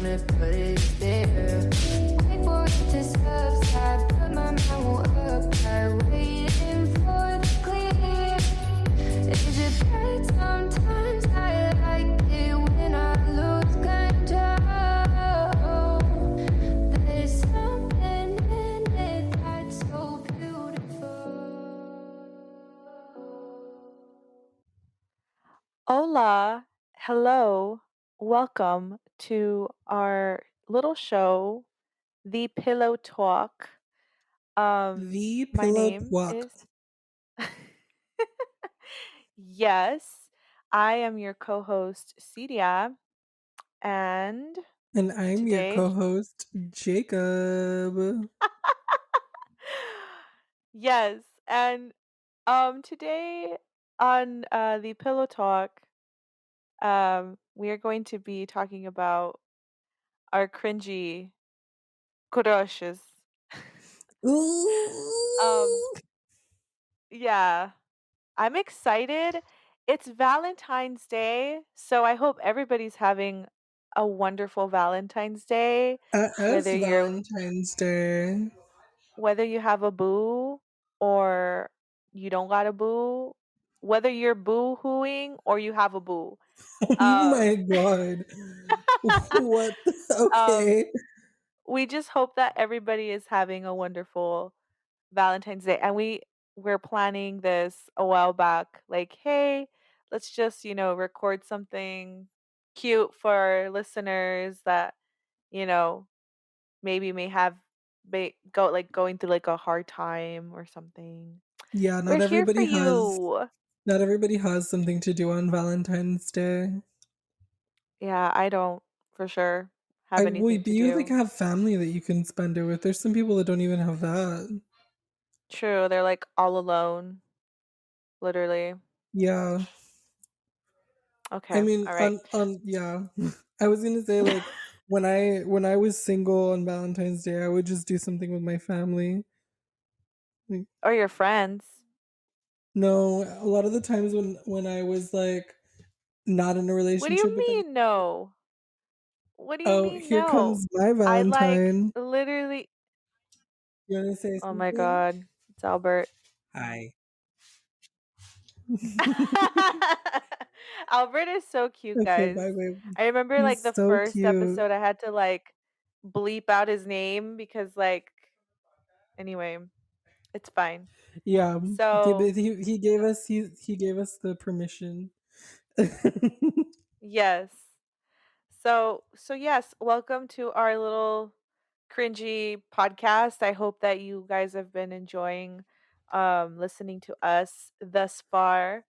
gonna put it there. Wait for it to subside, but my mind won't apply. Waiting for the clear. Is it bad sometimes? I like it when I lose control. There's something in it that's so beautiful. Hola, hello, welcome to our little show, The Pillow Talk. The My pillow name twalk. is Yes, I am your co-host Cedia, and And I'm your today co-host, Jacob. Yes, and today on The Pillow Talk, we are going to be talking about our cringy crushes. Um, Ooh. yeah, I'm excited. It's Valentine's Day, so I hope everybody's having a wonderful Valentine's Day, It's whether you're Valentine's Day. whether you have a boo or you don't got a boo, whether you're boo-hooing or you have a boo. Oh my Um, god. What? um, Okay. we just hope that everybody is having a wonderful Valentine's Day. And we're planning this a while back. Like, hey, let's just, record something cute for our listeners that, you know, maybe may have going through like a hard time or something. Yeah, We're here for you. not everybody has something to do on Valentine's Day. Yeah, I don't for sure have Well, anything but to you like do. have family that you can spend it with. There's some people that don't even have that. True, they're like all alone, literally. Yeah. I Okay, mean, all right. yeah. I was gonna say like when I was single on Valentine's Day, I would just do something with my family. Like, Or your friends. no, a lot of the times when I was like not in a What do you relationship with them. mean no? What do you Oh, mean here no? comes my I like Valentine. literally You wanna say Oh my something? god, it's Albert. Hi. Albert is so cute, Okay, guys. bye, babe. I remember like He's the so first cute. episode I had to like bleep out his name because like anyway, it's fine. Yeah, So, but he gave us the permission. yes. So yes, welcome to our little cringy podcast. I hope that you guys have been enjoying listening to us thus far.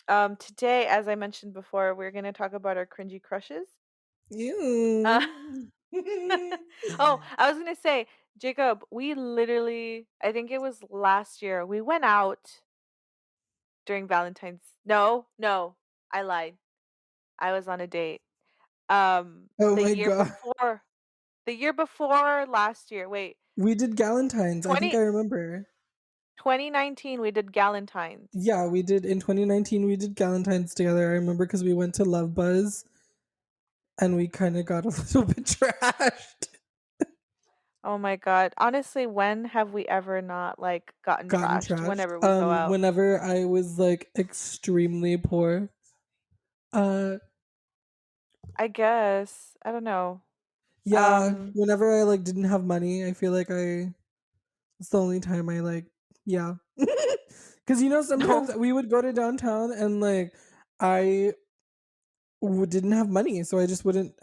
Today, as I mentioned before, we're going to talk about our cringy crushes. Uh, Ew. oh, I was going to say, Jacob, we literally, I think it was last year, we went out during Valentine's. No, I lied. I was on a date. Oh The my year god. before, the year before last year. Wait, We did Galentine's. I think I 20 remember. 2019 we did Galentine's. Yeah, we did in 2019. We did Galentine's together. I remember because we went to Love Buzz and we kind of got a little bit trashed. Oh my god. Honestly, when have we ever not like gotten Gotten trashed trashed. whenever we go out? Whenever I was like extremely poor. Uh, I guess. I don't know. yeah. Um Whenever I like didn't have money, I feel like it's the only time I like, yeah. Because sometimes no. we would go to downtown and like I didn't have money, so I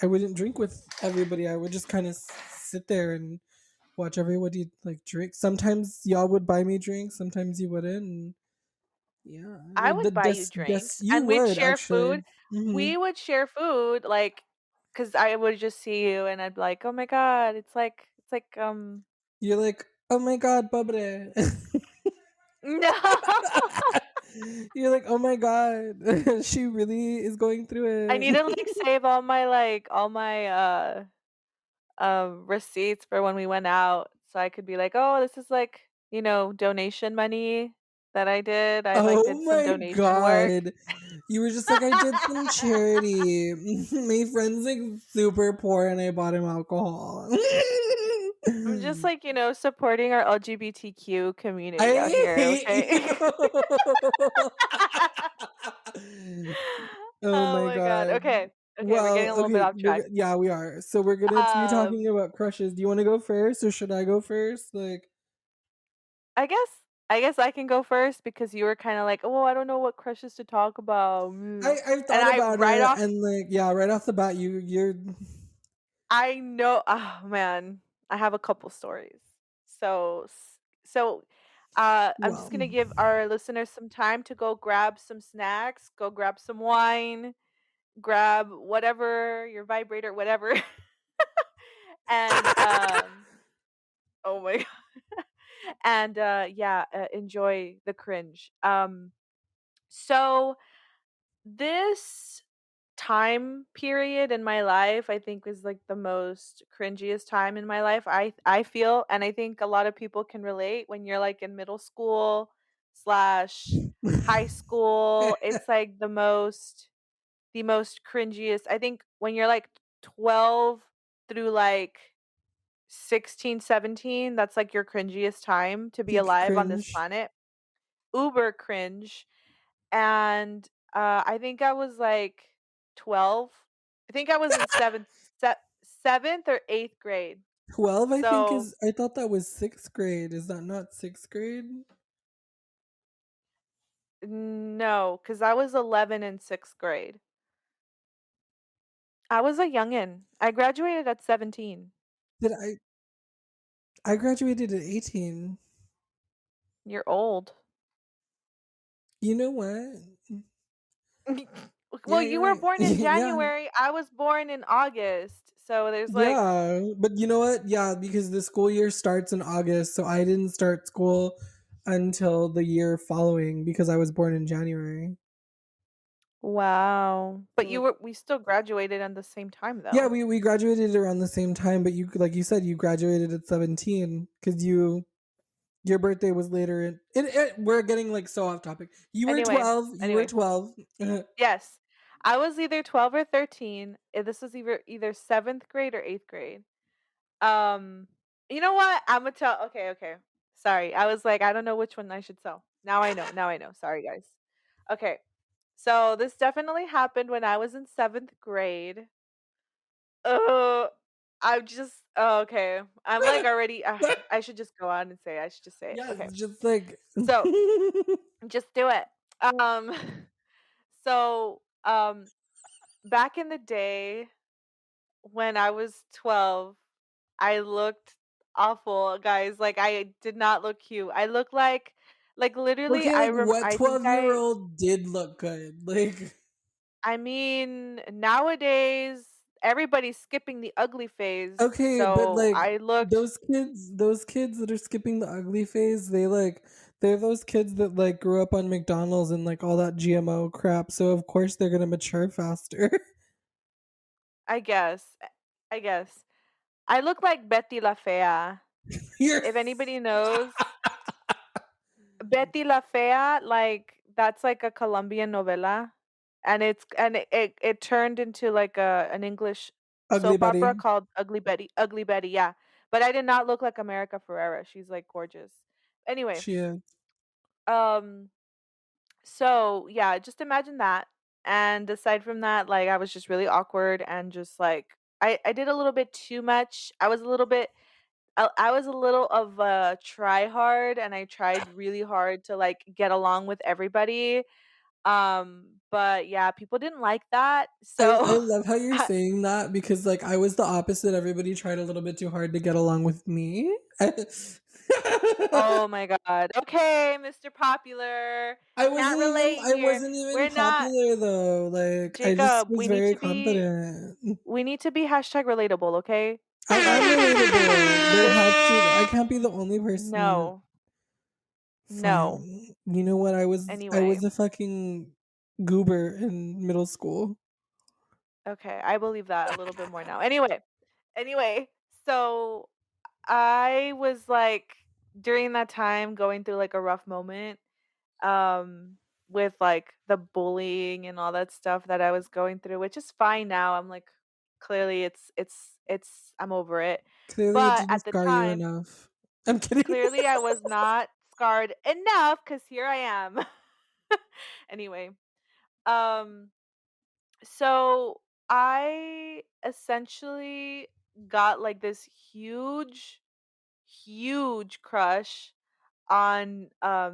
wouldn't drink with everybody. I would just kind of sit there and watch everybody like drink. Sometimes y'all would buy me drinks, sometimes you wouldn't. And yeah, I the would buy you yes, drinks you and we'd would share actually. food. Hmm. We would share food like cuz I would just see you and I'd be like, "Oh my god, it's like You're like, oh my god, pobre. no. You're like, oh my god, she really is going I through need it. to like save all my receipts for when we went out so I could be like, "Oh, this is like, donation money that I did. I like Oh did some my donation work. god. You were just like, I did some charity. My friend's like super poor and I bought him alcohol. I'm just like, supporting our LGBTQ community out I here, hate okay? you. Oh Oh my my god. god. Okay. Okay, we're getting Well, a little bit okay, off track. yeah, we are. So we're gonna be talking Um, about crushes. Do you want to go first, or should I go first? Like, I guess I guess I can go first because you were kind of like, "Oh, I don't know what crushes to talk about." I And thought about it, and like, yeah, right off the bat, you're I know, oh man, I have a couple stories. So I'm just well. going to give our listeners some time to go grab some snacks, go grab some wine, grab whatever, your vibrator, whatever. and oh my god. And yeah, enjoy the cringe. So this time period in my life I think was like the most cringiest time in my life. I feel, and I think a lot of people can relate when you're like in middle school slash high school. It's like the most cringiest. I think when you're like 12 through like 16, 17, that's like your cringiest time to be Peak alive on this cringe. planet. Uber cringe. And I think I was like 12. I think I was in seventh or eighth grade. 12, I think So is. I thought that was sixth grade. Is that not sixth grade? no, because I was 11 in sixth grade. I was a youngin. I graduated at 17. Did I? I graduated at 18. You're old. You know what? Well, Yeah, you you're were right. born in Yeah, January. I was born in August. So there's like, yeah. But you know what? Yeah, because the school year starts in August, so I didn't start school until the year following because I was born in January. wow. But So we still graduated at the same time yeah, though. we graduated around the same time, but you like you said you graduated at 17 because your birthday was later we're getting like so off topic. You were Anyway, 12, you were anyway. 12. Yes. I was either 12 or 13. This was either 7th grade or 8th grade. Um, you know what? Imma tell, okay, okay. Sorry. I was like, I don't know which one I should tell. Now I know. Now I know. Sorry, guys. Okay. So this definitely happened when I was in 7th grade. Uh, I'm just, oh, okay. I'm like already, I should just go on and say it. I should just say it. Yes, Okay. just like So just do it. Um, so back in the day, when I was 12, I looked awful, guys. Like I did not look cute. I look like literally okay, like what I think 12-year-old did look good? Like I mean, nowadays everybody's skipping the ugly phase. okay, but So like I looked, those kids that are skipping the ugly phase, they're those kids that like grew up on McDonald's and like all that GMO crap, so of course they're gonna mature faster. I guess. I guess. I look like Betty La Fea. You're If anybody knows, Betty La Fea, like that's like a Colombian novela, and it turned into like an English ugly soap opera Betty. called Ugly Betty. Ugly Betty, yeah. But I did not look like America Ferrera. She's like gorgeous. Anyway, She is. um, so yeah, just imagine that. And aside from that, like I was just really awkward and just like I did a little bit too much. I was a little of a try hard, and I tried really hard to like get along with everybody. But yeah, people didn't like that. I So love how you're saying that because like I was the opposite. Everybody tried a little bit too hard to get along with me. oh my god. Okay, Mr. Popular. Can't relate I here. wasn't even We're not popular though. Like I just Jacob, was very confident. we need to be hashtag relatable, okay? I am Like relatable. There this has to I can't be the only person. no. No. Fine. You know what? I Anyway. was a fucking goober in middle school. Okay, I believe that a little bit more now. Anyway, so I was like during that time going through like a rough moment, um with like the bullying and all that stuff that I was going through, which is fine now. I'm like clearly it's I'm over it. Clearly, it But didn't at the scar you time, enough. I'm kidding. clearly I was not scarred enough cuz here I am. Anyway, um so I essentially got like this huge crush on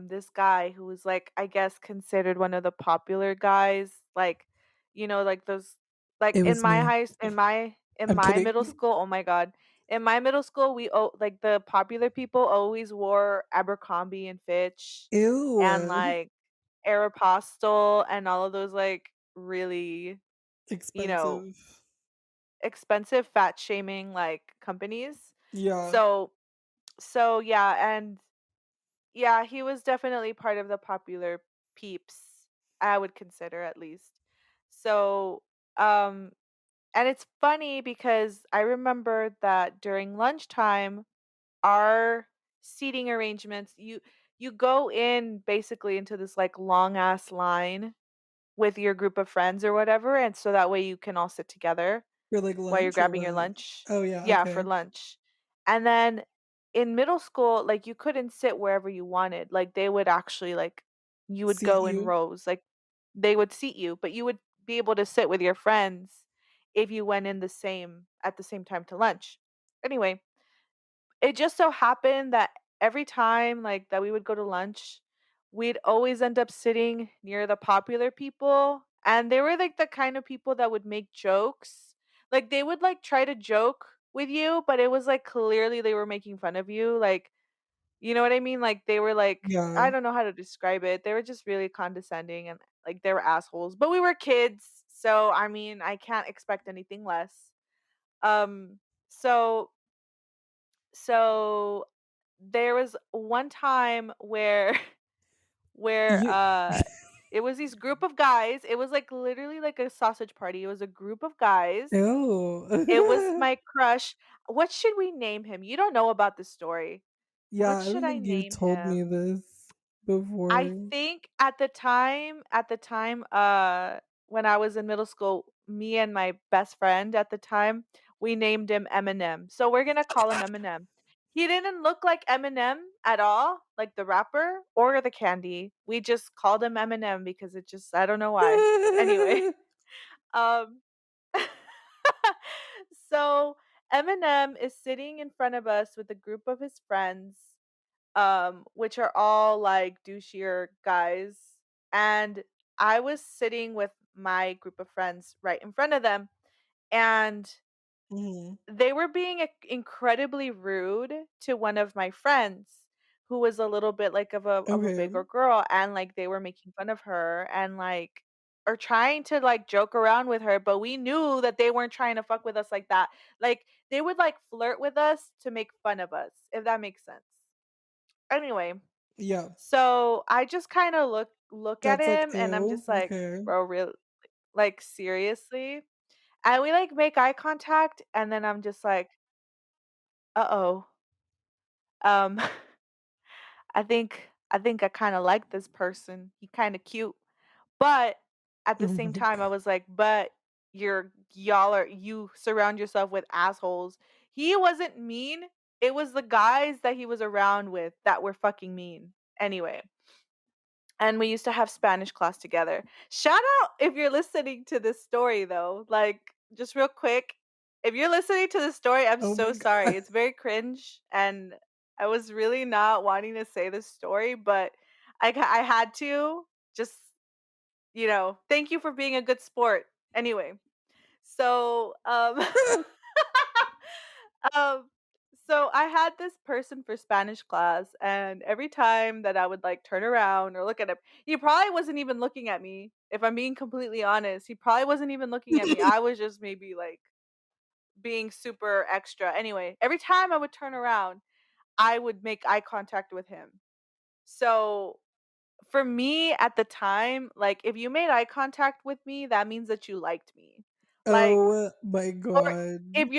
this guy who was like I guess considered one of the popular guys, like like those, like It in was my me. high in I'm my kidding. middle school. Oh my god. In my middle school, like the popular people always wore Abercrombie and Fitch and Ew. like Aeropostale and all of those like really, you know, Expensive. expensive fat shaming like companies. Yeah. So yeah, and yeah, he was definitely part of the popular peeps, I would consider at least. So, um, and it's funny because I remember that during lunchtime, our seating arrangements, you go in basically into this like long ass line with your group of friends or whatever, and so that way you can all sit together For like while you're lunch or grabbing your what? lunch. Oh yeah, Yeah, for okay. lunch. And then in middle school, like you couldn't sit wherever you wanted. Like they would actually like you would Seat go in you. rows. Like they would seat you, but you would be able to sit with your friends if you went in the same at the same time to lunch. Anyway, it just so happened that every time like that we would go to lunch, we'd always end up sitting near the popular people, and they were like the kind of people that would make jokes. Like they would like try to joke with you, but it was like clearly they were making fun of you. Like, you know what I mean? Like they were like, I Yeah. don't know how to describe it. They were just really condescending and like they were assholes. But we were kids, so I mean, I can't expect anything less. Um so so there was one time where where You it was these group of guys. It was like literally like a sausage party. It was a group of guys. It was Ew. my crush. What should we name him? You don't know about the story. Yeah, What I should don't I think you name told me him? this I before. think at the time, when I was in middle school, me and my best friend at the time, we named him Eminem. So we're gonna call him Eminem. He didn't look like Eminem at all, like the rapper or the candy. We just called him Eminem because it just I don't know why. Anyway, um so Eminem is sitting in front of us with a group of his friends, which are all like douchier guys. And I was sitting with my group of friends right in front of them, and Mhm. they were being incredibly rude to one of my friends who was a little bit like of a Okay. bigger girl, and like they were making fun of her and like or trying to like joke around with her, but we knew that they weren't trying to fuck with us like that. Like they would like flirt with us to make fun of us, if that makes sense. Anyway, Yeah. so I just kind of look at That's like, him and I'm ew. just like, Okay. bro, real like seriously? And we like make eye contact and then I'm just like, uh-oh. Um I think I kind of like this person. He kind of cute. But at the Oh same my time I god. was like, but you surround yourself with assholes. He wasn't mean. It was the guys that he was around with that were fucking mean. Anyway, and we used to have Spanish class together. Shout out if you're listening to this story though. Like just real quick, if you're listening to this story, I'm Oh so my sorry. god. It's very cringe and I was really not wanting to say this story, but I had to just, thank you for being a good sport. Anyway, so Um, so I had this person for Spanish class, and every time that I would like turn around or look at him, he probably wasn't even looking at me. If I'm being completely honest, he probably wasn't even looking at me. I was just maybe like being super extra. Anyway, every time I would turn around, I would make eye contact with him. So for me at the time, like if you made eye contact with me, that means that you liked me. Like Oh my or god. if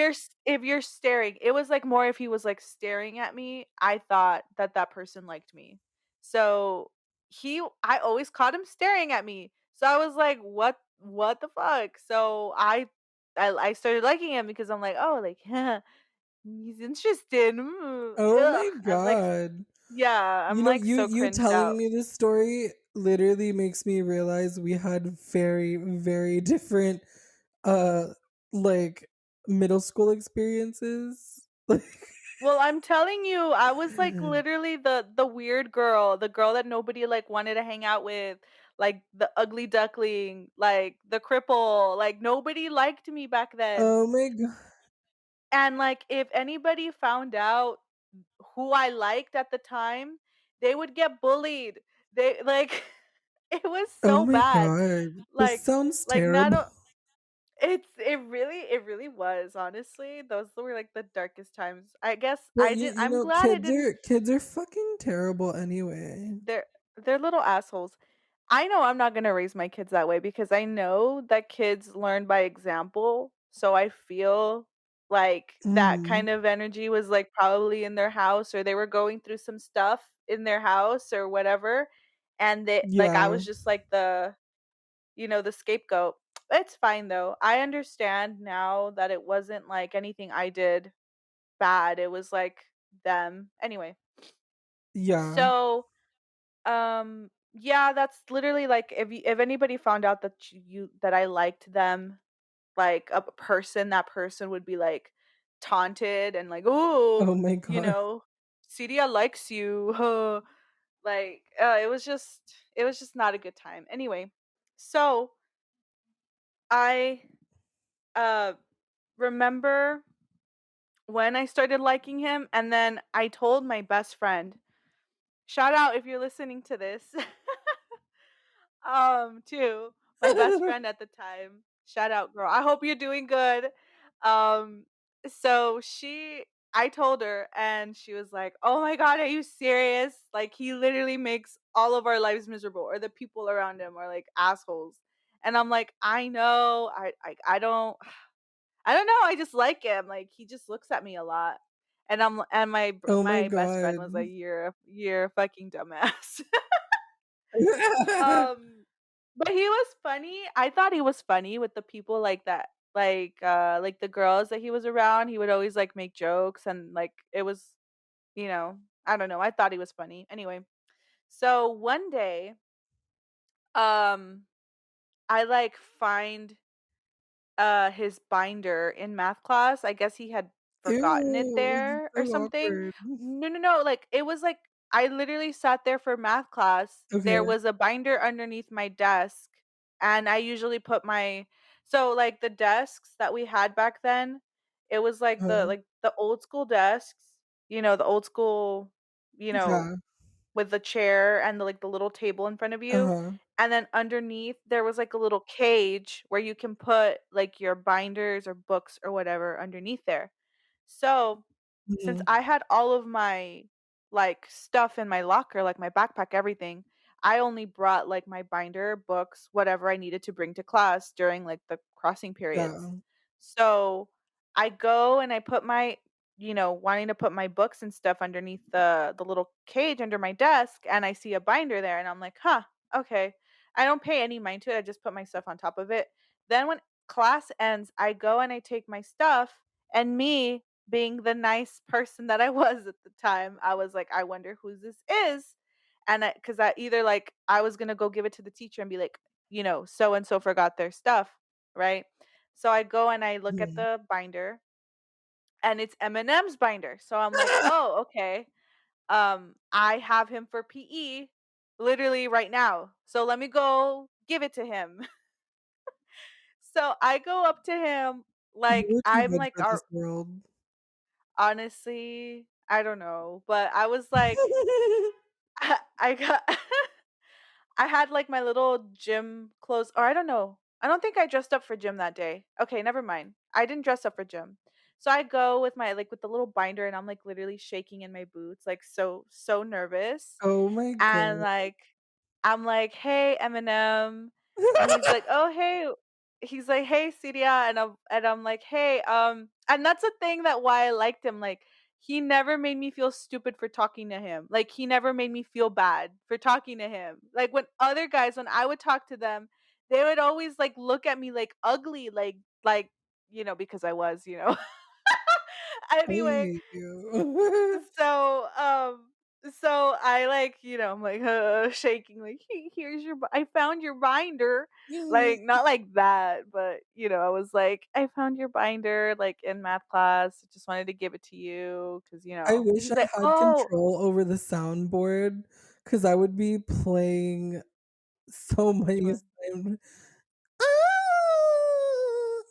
you're staring, it was, like, more if he was, like, staring at me, I thought that that person liked me. So, I always caught him staring at me. So I was like, what the fuck? So I started liking him because I'm like, oh, like he's interested. Oh Ugh. my I'm like, god. yeah, You I'm know, like you so you cringed telling out. me this story literally makes me realize we had very, very different uh like middle school experiences. Like Well, I'm telling you, I was like literally the weird girl, the girl that nobody like wanted to hang out with, like the ugly duckling, like the cripple, like nobody liked me back then. oh my god. And like if anybody found out who I liked at the time, they would get bullied. They like it was Oh so my bad. god. This Like sounds like not terrible. o- it really was, honestly. Those were like the darkest times. I guess But you you I'm know, glad I didn't. kids are fucking terrible anyway. They're little assholes. I know I'm not gonna raise my kids that way because I know that kids learn by example. So I feel like that Mm. kind of energy was like probably in their house, or they were going through some stuff in their house or whatever. And they like I Yeah. was just like the scapegoat. It's fine though. I understand now that it wasn't like anything I did bad. It was like them. Anyway. Yeah. So yeah, that's literally like if anybody found out that that I liked them, like a person, that person would be like taunted and like, "Oh, Oh my god. Celia likes you." Like it was just not a good time. Anyway, so I uh remember when I started liking him, and then I told my best friend, shout out if you're listening to this. To my best friend at the time. Shout out, girl. I hope you're doing good. Um, so I told her, and she was like, "Oh my god, are you serious? Like, he literally makes all of our lives miserable, or the people around him are like assholes." And I'm like, "I know. I don't. I don't know. I just like him. Like, he just looks at me a lot." And Oh my my best friend god. was like, you're a fucking dumbass." Um, but he was funny. I thought he was funny with the people like that. Like the girls that he was around, he would always like make jokes, and like it was, I don't know. I thought he was funny. Anyway, so one day, um I like find his binder in math class. I guess he had forgotten it Ew, this is there or so something. awkward. No, no, no. Like it was like I literally sat there for math class. There Okay. was a binder underneath my desk, and I usually put so like the desks that we had back then, it was like Uh, the old school desks, the old school, you know, yeah. with the chair and the little table in front of you. Uh-huh. And then underneath there was like a little cage where you can put like your binders or books or whatever underneath there. So, since Mhm. I had all of my like stuff in my locker, like my backpack, everything, I only brought like my binder, books, whatever I needed to bring to class during like the crossing periods. Yeah. So I go and I put wanting to put my books and stuff underneath the little cage under my desk, and I see a binder there, and I'm like, huh, okay. I don't pay any mind to it. I just put my stuff on top of it. Then when class ends, I go and I take my stuff, and me being the nice person that I was at the time, I was like, I wonder who this is. And because I either like I was gonna go give it to the teacher and be like, so and so forgot their stuff, right? So I go and I look at Mhm. the binder, and it's Eminem's binder. So I'm like, oh, okay. I have him for PE literally right now. So let me go give it to him. So I go up to him You like were too I'm good like for this world. honestly, I don't know, but I was like I got I had like my little gym clothes, or I don't know. I don't think I dressed up for gym that day. Okay, never mind. I didn't dress up for gym. So I go with with the little binder, and I'm like literally shaking in my boots, like so nervous. Oh my And god. like I'm like, "Hey, Eminem." And he's like, "Oh, hey." He's like, "Hey, Cydia." And I'm like, "Hey, and that's a thing that why I liked him. Like he never made me feel stupid for talking to him. Like he never made me feel bad for talking to him. Like when other guys, when I would talk to them, they would always like look at me like ugly, like because I was, I anyway, hate you. so so I like, I'm like shaking like, Here's your I found your binder." Like not like that, but I was like, "I found your binder like in math class. Just wanted to give it to you cuz I wish he's I like, had "Oh, control over the soundboard because I would be playing so which many one?" times. "Ah,"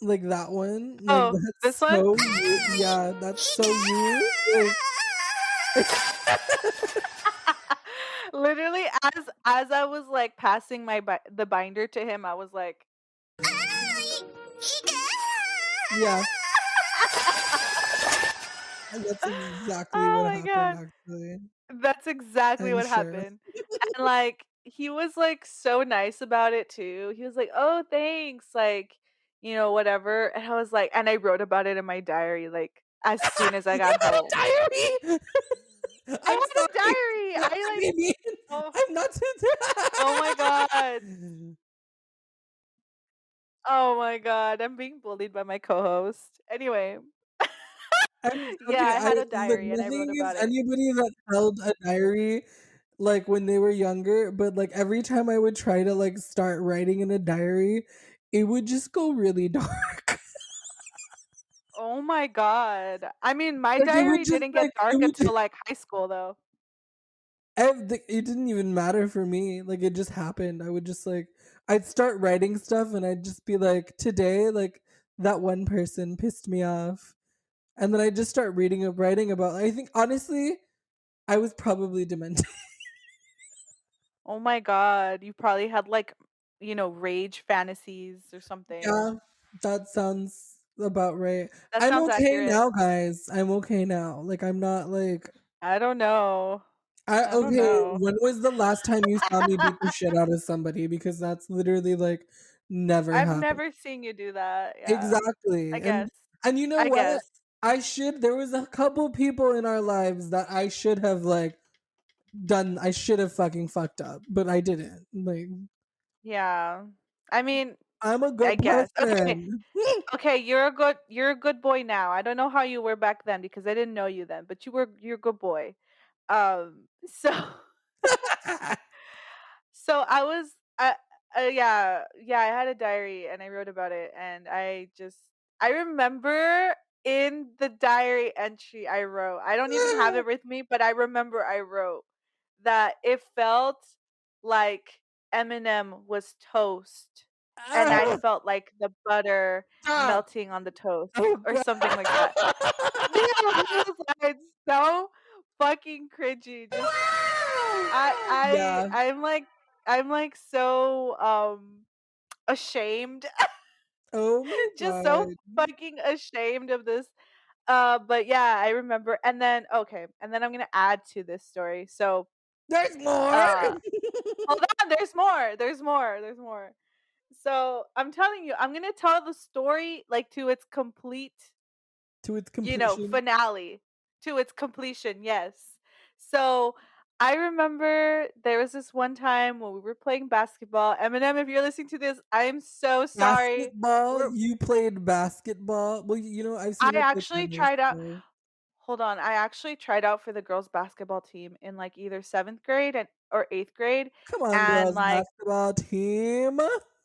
like that one. Like Oh, this that's one? so you. Yeah, that's so you. Like Literally as I was like passing the binder to him, I was like yeah, that's exactly Oh what my happened god. actually. That's exactly I'm what sure. happened. And, like, he was, like, so nice about it too. He was like, "Oh, thanks," like, whatever, and I was like and I wrote about it in my diary, like, as soon as I You got had a home. diary? I I'm had a sorry. diary! Not I, to like be mean. oh I'm not oh my god. to Oh my god, I'm being bullied by my co-host. Anyway, I'm yeah, okay. I I had a the diary and I wrote nothing about is it. anybody that held a diary like when they were younger, but like every time I would try to like start writing in a diary, it would just go really dark. Oh my god. I mean, my Like it would diary just didn't like get it dark would until, like, high school, though. it didn't even matter for me. Like it just happened. I would just like I'd start writing stuff and I'd just be like today like that one person pissed me off. And then I just start writing about I think honestly I was probably demented. Oh my god, you probably had, like, rage fantasies or something. Yeah, that sounds about right. That I'm sounds okay accurate. now, guys. I'm okay now. Like I'm not like I don't know. I I don't okay, know. when was the last time you saw me beat the shit out of somebody? Because that's literally like never I've happened. never seen you do that, yeah. I Exactly. guess. And you know I what? guess. There was a couple people in our lives that I should have like I should have fucking fucked up, but I didn't. Like Yeah. I mean, I'm a I good guess. Okay. person. Okay, you're a good boy now. I don't know how you were back then because I didn't know you then, but you're a good boy. So So yeah, I had a diary and I wrote about it, and I remember in the diary entry I wrote. I don't even have it with me, but I remember I wrote that it felt like Eminem was toast, and I Ah, felt like the butter stop. melting on the toast, Oh or god. something like that. Yeah, it was like so fucking cringy. Just I I Yeah. I'm like so ashamed. Oh my Just so god. fucking ashamed of this. But yeah, I remember and then okay, and then I'm gonna add to this story. So There's more uh hold on, there's more. There's more. So I'm telling you, I'm gonna tell the story like to its complete to its completion. finale to its completion, yes. So I remember there was this one time when we were playing basketball. Eminem, if you're listening to this, I am so sorry. Basketball? We're, You played basketball? Well, you know, I've I seen you play actually tennis, tried out. so Hold on, I actually tried out for the girls basketball team in like either seventh grade or eighth grade, come on, and girls like basketball team.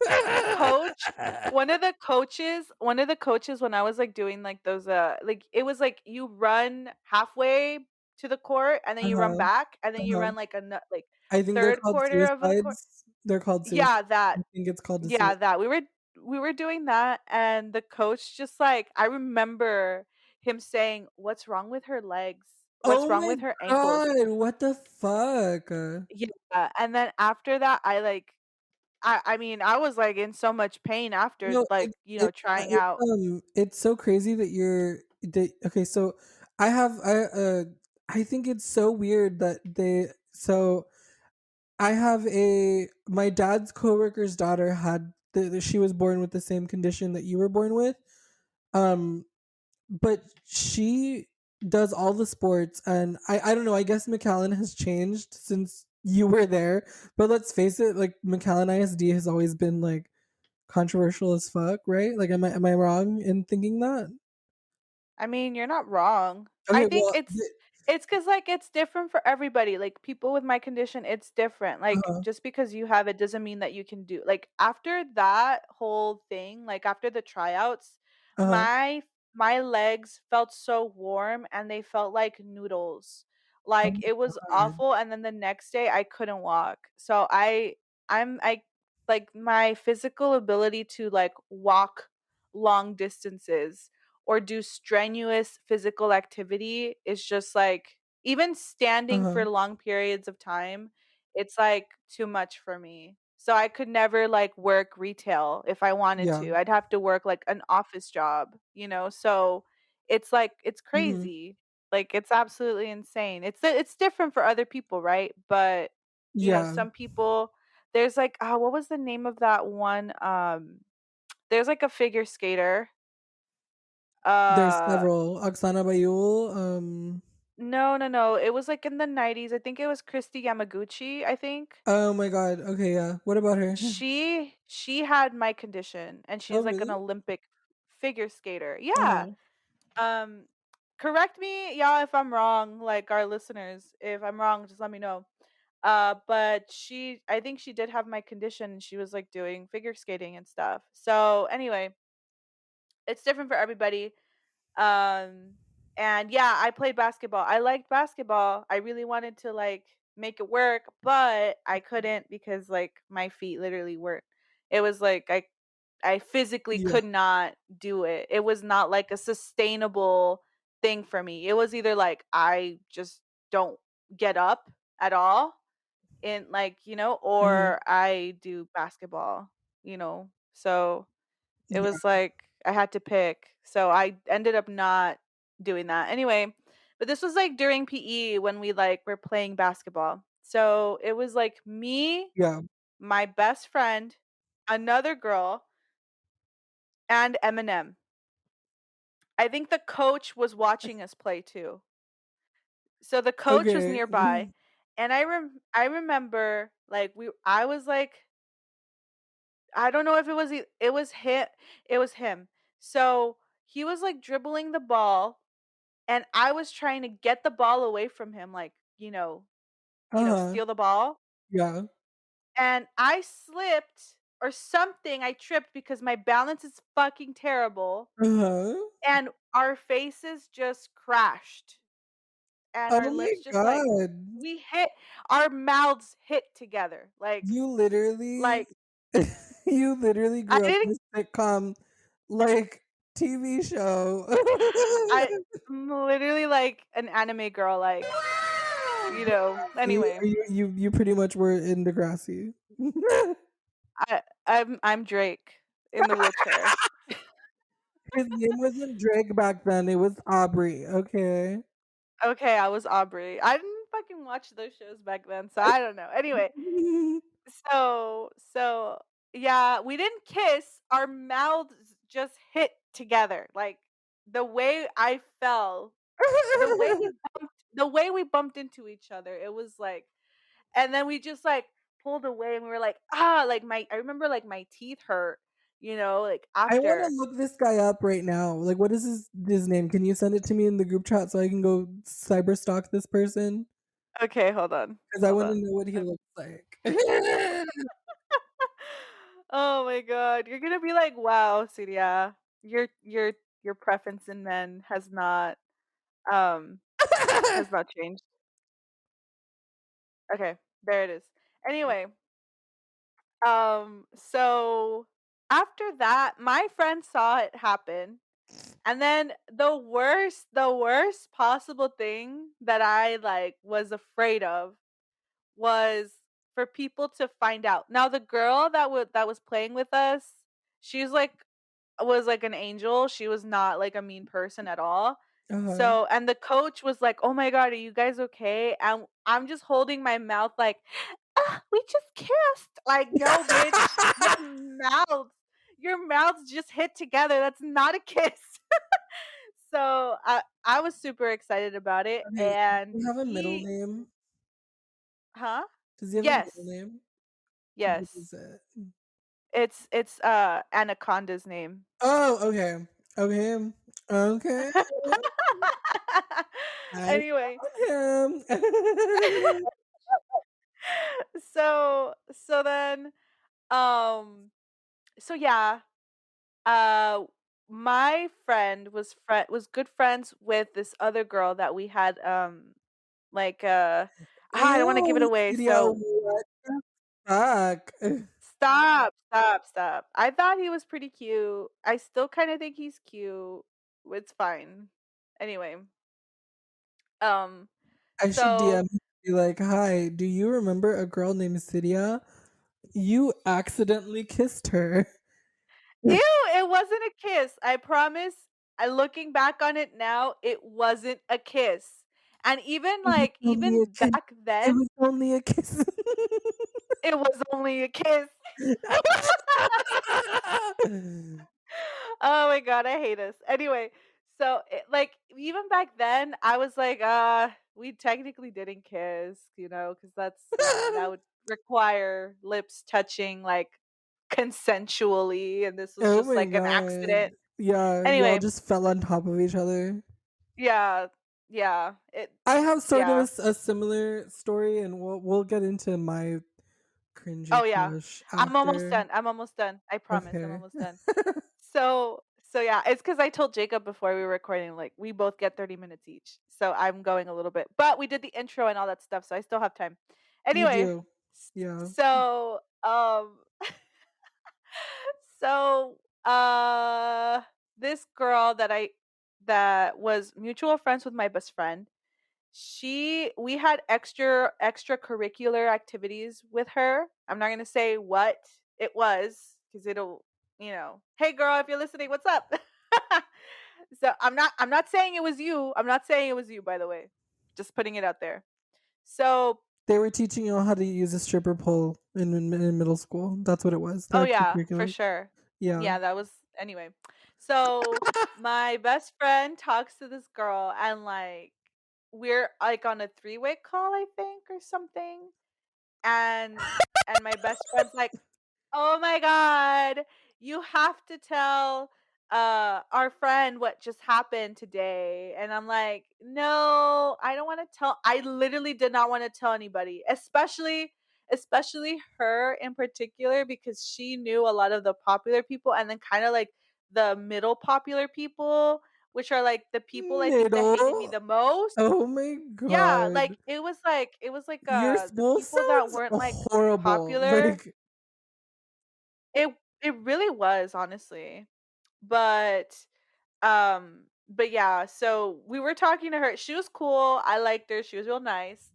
the coach one of the coaches when I was like doing like those like it was like you run halfway to the court and then you run Uh-huh, back and then you uh-huh. run like like I think they're third called quarter of a court. suicides. They're called suicides. Yeah, that. I think it's called a Yeah, suicide. that. We were doing that and the coach just like I remember him saying, "What's wrong with her legs? What's Oh wrong my with her ankles?" god, what the fuck? Yeah, and then after that I like I mean, I was like in so much pain after No, like, trying out. it's so crazy that okay, so I have I think it's so weird that I have my dad's coworker's daughter had she was born with the same condition that you were born with. Um but does all the sports, and I don't know, I guess McAllen has changed since you were there, but let's face it, like McAllen ISD has always been like controversial as fuck, right? Like am I wrong in thinking that? I mean, you're not wrong. I Okay, think well, it's cuz like it's different for everybody. Like people with my condition, it's different. Like uh-huh, just because you have it doesn't mean that you can do. Like after that whole thing, like after the tryouts, uh-huh. my legs felt so warm and they felt like noodles. Oh Like my it was god. awful and then the next day I couldn't walk. So I like my physical ability to like walk long distances or do strenuous physical activity is just like even standing for Uh-huh. long periods of time, it's like too much for me. So I could never like work retail if I wanted Yeah. to. I'd have to work like an office job, you know? So it's like it's Mhm. crazy. Like it's absolutely insane. It's different for other people, right? But you know, Yeah. some people there's like what was the name of that one there's like a figure skater There's uh several. Oksana Bayul, no, no, no. It was like in the 90s. I think it was Christy Yamaguchi, I think. oh my god. Okay, yeah. What about her? She had my condition and Oh, she's like an really? Olympic figure skater. Yeah. Uh-huh. Um correct me y'all if I'm wrong, like our listeners. If I'm wrong, just let me know. But I think she did have my condition and she was like doing figure skating and stuff. So, anyway, it's different for everybody. Um, and yeah, I played basketball. I liked basketball. I really wanted to like make it work, but I couldn't because like my feet literally weren't. It was like I physically Yeah. could not do it. It was not like a sustainable thing for me. It was either like I just don't get up at all in like, you know, Mhm. or I do basketball, you know. So it Yeah. was like I had to pick. So I ended up not doing that. Anyway, but this was like during PE when we like were playing basketball. So it was like me, Yeah. my best friend, another girl, and Eminem. I think the coach was watching us play too. So the coach was Okay. nearby and I remember like I was like I don't know if it was it was him. So he was like dribbling the ball and I was trying to get the ball away from him, like, Uh-huh. steal the ball. Yeah. And I slipped or something. I tripped because my balance is fucking terrible. Uh-huh. And our faces just crashed. And Oh our my lips just like god. we hit our mouths hit together. You literally Like you literally I grew up didn't in a sitcom like TV show. I'm literally like an anime girl, like, See, anyway. you pretty much were in Degrassi. I'm Drake in the wheelchair. His name wasn't Drake back then, it was Aubrey, okay? Okay, I was Aubrey. I didn't fucking watch those shows back then, so I don't know. Anyway, so yeah, we didn't kiss. Our mouths just hit together. Like the way I fell, the way we bumped into each other. It was like and then we just like pulled away and we were like, ah, like I remember like my teeth hurt, like I wanna after. look this guy up right now. Like, what is his name? Can you send it to me in the group chat so I can go cyber stalk this person? Okay, hold on. Because I Hold wanna on. know what he I'm looks like. Oh my god, you're gonna be like, "Wow, Surya, your preference in men um has not changed." Okay, there it is. Anyway, so after that, my friend saw it happen, and then the worst possible thing that I like was afraid of was for people to find out. Now the girl that was playing with us, she's like was like an angel. She was not like a mean person at all. Uh-huh. So, and the coach was like, "Oh my god, are you guys okay?" And I'm just holding my mouth like, "Ah, we just kissed." Like, no, bitch, your mouths just hit together. That's not a kiss. So I was super excited about it, Okay, does and he have a middle he, name? huh? Does he have a middle Yes, name? What yes. is it? It's Anaconda's name. Oh, okay. Okay. Okay. I Anyway, found him. so then um so yeah, uh my friend was good friends with this other girl that we had like I don't want to give it Ew, away. Lydia, So what the fuck? stop, stop, stop. I thought he was pretty cute. I still kind of think he's cute. It's fine. Anyway, um I should so DM him, be like, hi, do you remember a girl named Cydia? You accidentally kissed her. ew, it wasn't a kiss. I promise. I looking back on it now, it wasn't a kiss. And even It was like only a even kiss. back It then, was only a kiss. it was only a kiss. Oh my god, I hate us. Anyway, so like even back then, I was like, we technically didn't kiss, because that's that would require lips touching like consensually, and this was Oh just my like an god. accident. Yeah, y'all Anyway, just fell on top of each other. yeah, yeah, I have sort of yeah. a similar story, and we'll get into my cringy Oh yeah, crush I'm almost after. done. I'm almost done. I promise, I'm Okay. almost done. So yeah, it's because I told Jacob before we were recording, like we both get 30 minutes each. So I'm going a little bit, but we did the intro and all that stuff, so I still have time. You Anyway, do. Yeah. so so this girl that was mutual friends with my best friend, we had extracurricular activities with her. I'm not gonna say what it was because it'll, hey girl, if you're listening, what's up? So I'm not saying it was you. I'm not saying it was you, by the way. Just putting it out there. So They were teaching you how to use a stripper pole in middle school. That's what it was. The oh yeah, for extracurricular. sure. Yeah. Yeah, that was anyway. So my best friend talks to this girl, and like we're like on a three-way call, I think, or something. And my best friend's like, "Oh my god, you have to tell our friend what just happened today." And I'm like, "No, I don't want to tell. I literally did not want to tell anybody, especially her in particular because she knew a lot of the popular people and then kind of like the middle popular people, which are like the people I think that hated me Middle. the most. Oh my Yeah, like god. it was like Your the school people that sounds weren't like horrible. popular. Like, It it really was, honestly. But but yeah, so we were talking to her. She was cool. I liked her. She was real nice.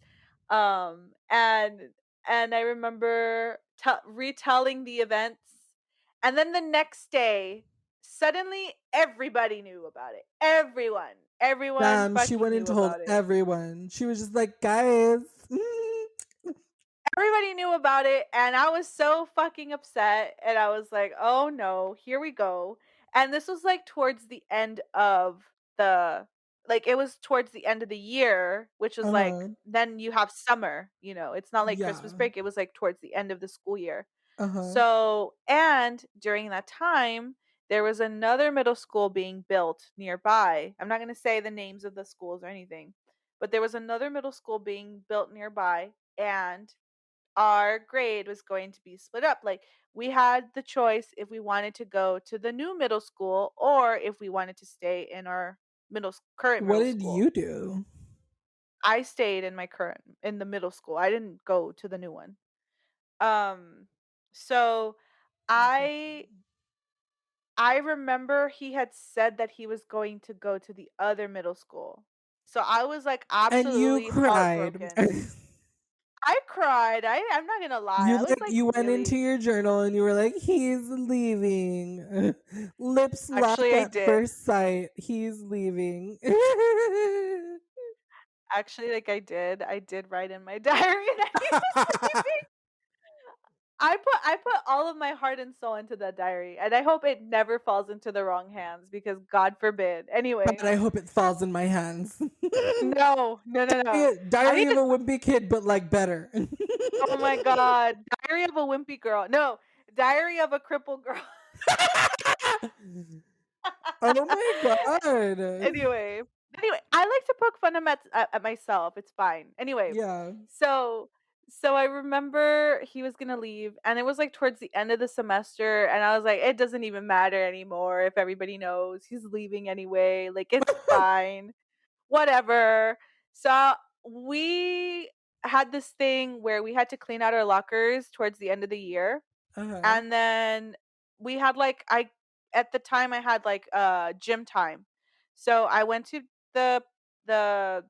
And I remember retelling the events. And then the next day, suddenly everybody knew about it. Everyone damn, she fucking went and knew told about it. everyone. She was just like, guys. Everybody knew about it, and I was so fucking upset, and I was like, "Oh no, here we go." And this was like towards the end of the it was towards the end of the year, which was like Uh-huh. then you have summer, it's not like Christmas Yeah. break, it was like towards the end of the school year. Uh-huh. So, and during that time, there was another middle school being built nearby. I'm not going to say the names of the schools or anything, but there was another middle school being built nearby, and our grade was going to be split up. Like we had the choice if we wanted to go to the new middle school or if we wanted to stay in our current What middle did school. you do? I stayed in the middle school. I didn't go to the new one. Um so I I remember he had said that he was going to go to the other middle school. So I was like And you absolutely cried. heartbroken. I cried. I'm not gonna lie. You I was like you went into really. your journal and you were like, he's leaving. Lips locked Actually, I at did. first sight. He's leaving. Actually, like I did. I did write in my diary that he was leaving. I put all of my heart and soul into that diary, and I hope it never falls into the wrong hands because God forbid. God, Anyway, I hope it falls in my hands. no, no, no, no. I Diary need of to. a Wimpy Kid, but like better. Oh my God, Diary of a Wimpy Girl. No, Diary of a Crippled Girl. Oh my god. anyway, anyway, I like to poke fun at myself. It's fine. Anyway, Yeah. so so I remember he was gonna leave, and it was like towards the end of the semester, and I was like, it doesn't even matter anymore if everybody knows he's leaving anyway. Like it's fine, whatever. So we had this thing where we had to clean out our lockers towards the end of the year, Uh-huh. and then we had like I at the time I had like gym time. So I went to the the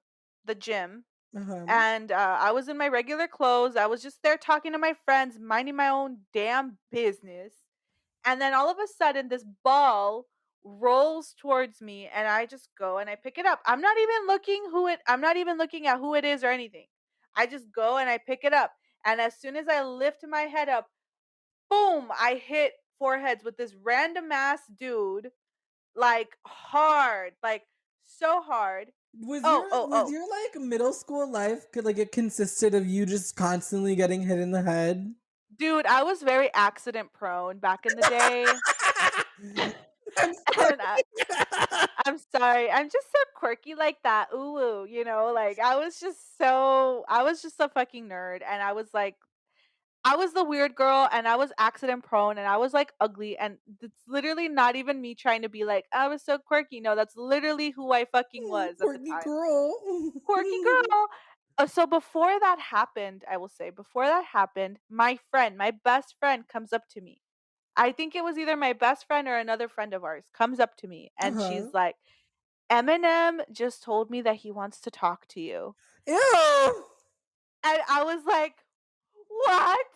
the gym, Uh-huh. and I was in my regular clothes. I was just there talking to my friends, minding my own damn business. And then all of a sudden this ball rolls towards me, and I just go and I pick it up. I'm not even looking at who it is or anything. I just go and I pick it up. And as soon as I lift my head up, boom, I hit foreheads with this random ass dude, like hard, like so hard. Oh, oh, Was oh. your like middle school life could like it consisted of you just constantly getting hit in the head? Dude, I was very accident prone back in the day. I'm And sorry. I'm sorry. I'm just so quirky like that. Ooh, ooh, like I was just a fucking nerd, and I was the weird girl, and I was accident prone, and I was like ugly, and it's literally not even me trying to be like I was so quirky. No, that's literally who I fucking was at the Courtney time. girl. Quirky girl. So before that happened, I will say, before that happened, my friend, my best friend comes up to me. I think it was either my best friend or another friend of ours comes up to me, and she's Uh-huh. like, Eminem just told me that he wants to talk to you. Ew. And I was like, "What?"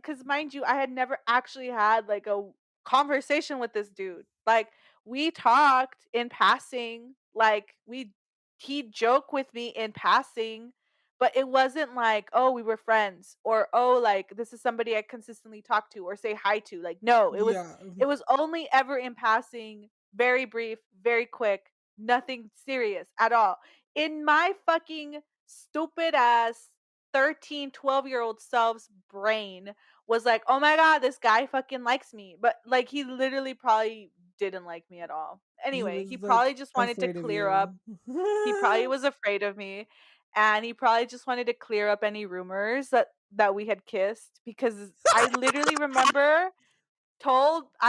Cuz mind you, I had never actually had like a conversation with this dude. Like we talked in passing, like we he'd joke with me in passing, but it wasn't like, "Oh, we were friends," or "Oh, like this is somebody I consistently talk to or say hi to." Like no, Yeah. it was only ever in passing, very brief, very quick, nothing serious at all. In my fucking stupid ass 13, 12-year-old self's brain was like, "Oh my god, this guy fucking likes me." But like he literally probably didn't like me at all. He Anyway, he was like probably just wanted to afraid of clear up. you. He probably was afraid of me, and he probably just wanted to clear up any rumors that we had kissed, because I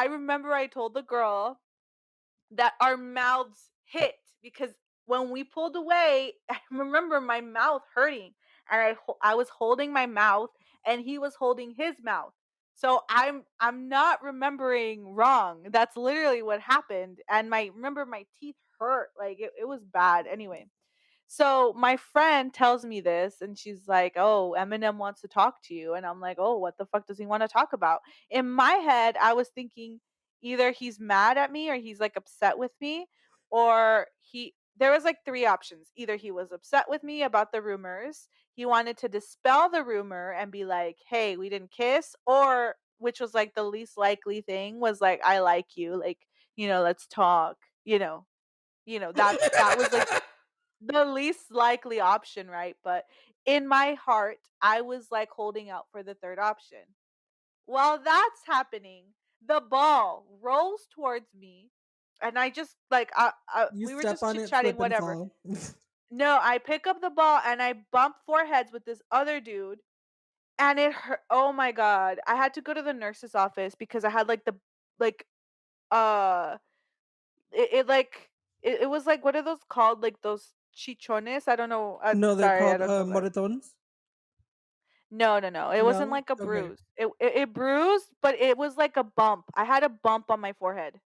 remember I told the girl that our mouths hit, because when we pulled away, I remember my mouth hurting, and I was holding my mouth, and he was holding his mouth. So I'm not remembering wrong. That's literally what happened, and my remember my teeth hurt, like it was bad. Anyway, so my friend tells me this, and she's like, "Oh, Eminem wants to talk to you." And I'm like, "Oh, what the fuck does he want to talk about?" In my head, I was thinking either he's mad at me or he's like upset with me, or he there was like three options. Either he was upset with me about the rumors, he wanted to dispel the rumor and be like, "Hey, we didn't kiss," or which was like the least likely thing was like, "I like you, like, let's talk." That was like the least likely option, right? But in my heart, I was like holding out for the third option. While that's happening, the ball rolls towards me, and I just like You we were step just on chit it, chatting, slip and whatever. fall. No, I pick up the ball and I bump foreheads with this other dude, and it hurt. Oh my god, I had to go to the nurse's office because I had like uh it like it was like, what are those called? Like those chichones? I don't know. No, they're Sorry, I called don't know that. moretones. No, no, no. It wasn't No? like a Okay. bruise. It bruised, but it was like a bump. I had a bump on my forehead.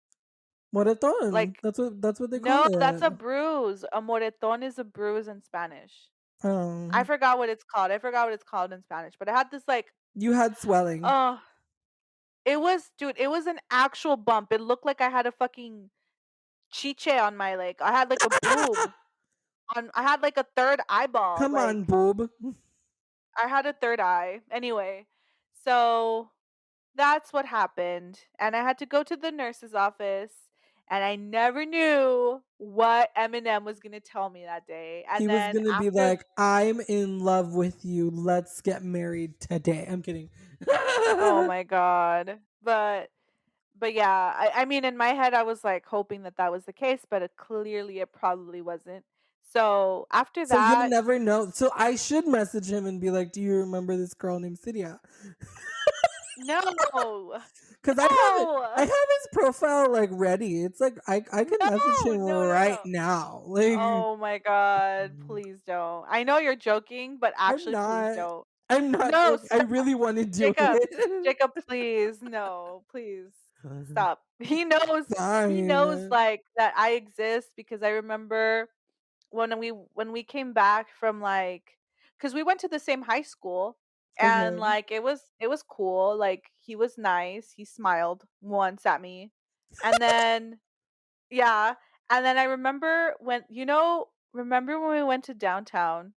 Moreton. Like That's what they call no, that's a it. bruise. A moretón is a bruise in Spanish. I Um forgot what it's called. I forgot what it's called in Spanish. But I had this like, you had swelling. uh dude, it was an actual bump. It looked like I had a fucking chiche on my leg. I had like a boob I had like a third eyeball. Come on, Like boob. I had a third eye. Anyway, So that's what happened. And I had to go to the nurse's office and I never knew what Eminem was going to tell me that day. He And was then gonna be after like, "I'm in love with you. Let's get married today." I'm kidding. oh my god. But yeah, I mean in my head I was like hoping that that was the case, but clearly it probably wasn't. So after So you'll that, never know. So I should message him and be like, "Do you remember this girl named Cydia?" no. Because I No. have his profile like ready. It's like I can message No, him no, no, right no. now. Like Oh my god, please don't. I know you're joking, but I'm actually please not. don't. I'm not No, joking. I stop. really want to do Jacob. it. Jacob, please. No, please. Stop. He knows Fine. like that I exist because I remember when we came back from like cuz we went to the same high school and Okay. like it was cool. Like he was nice. He smiled once at me. And then yeah, and then I remember remember when we went to downtown,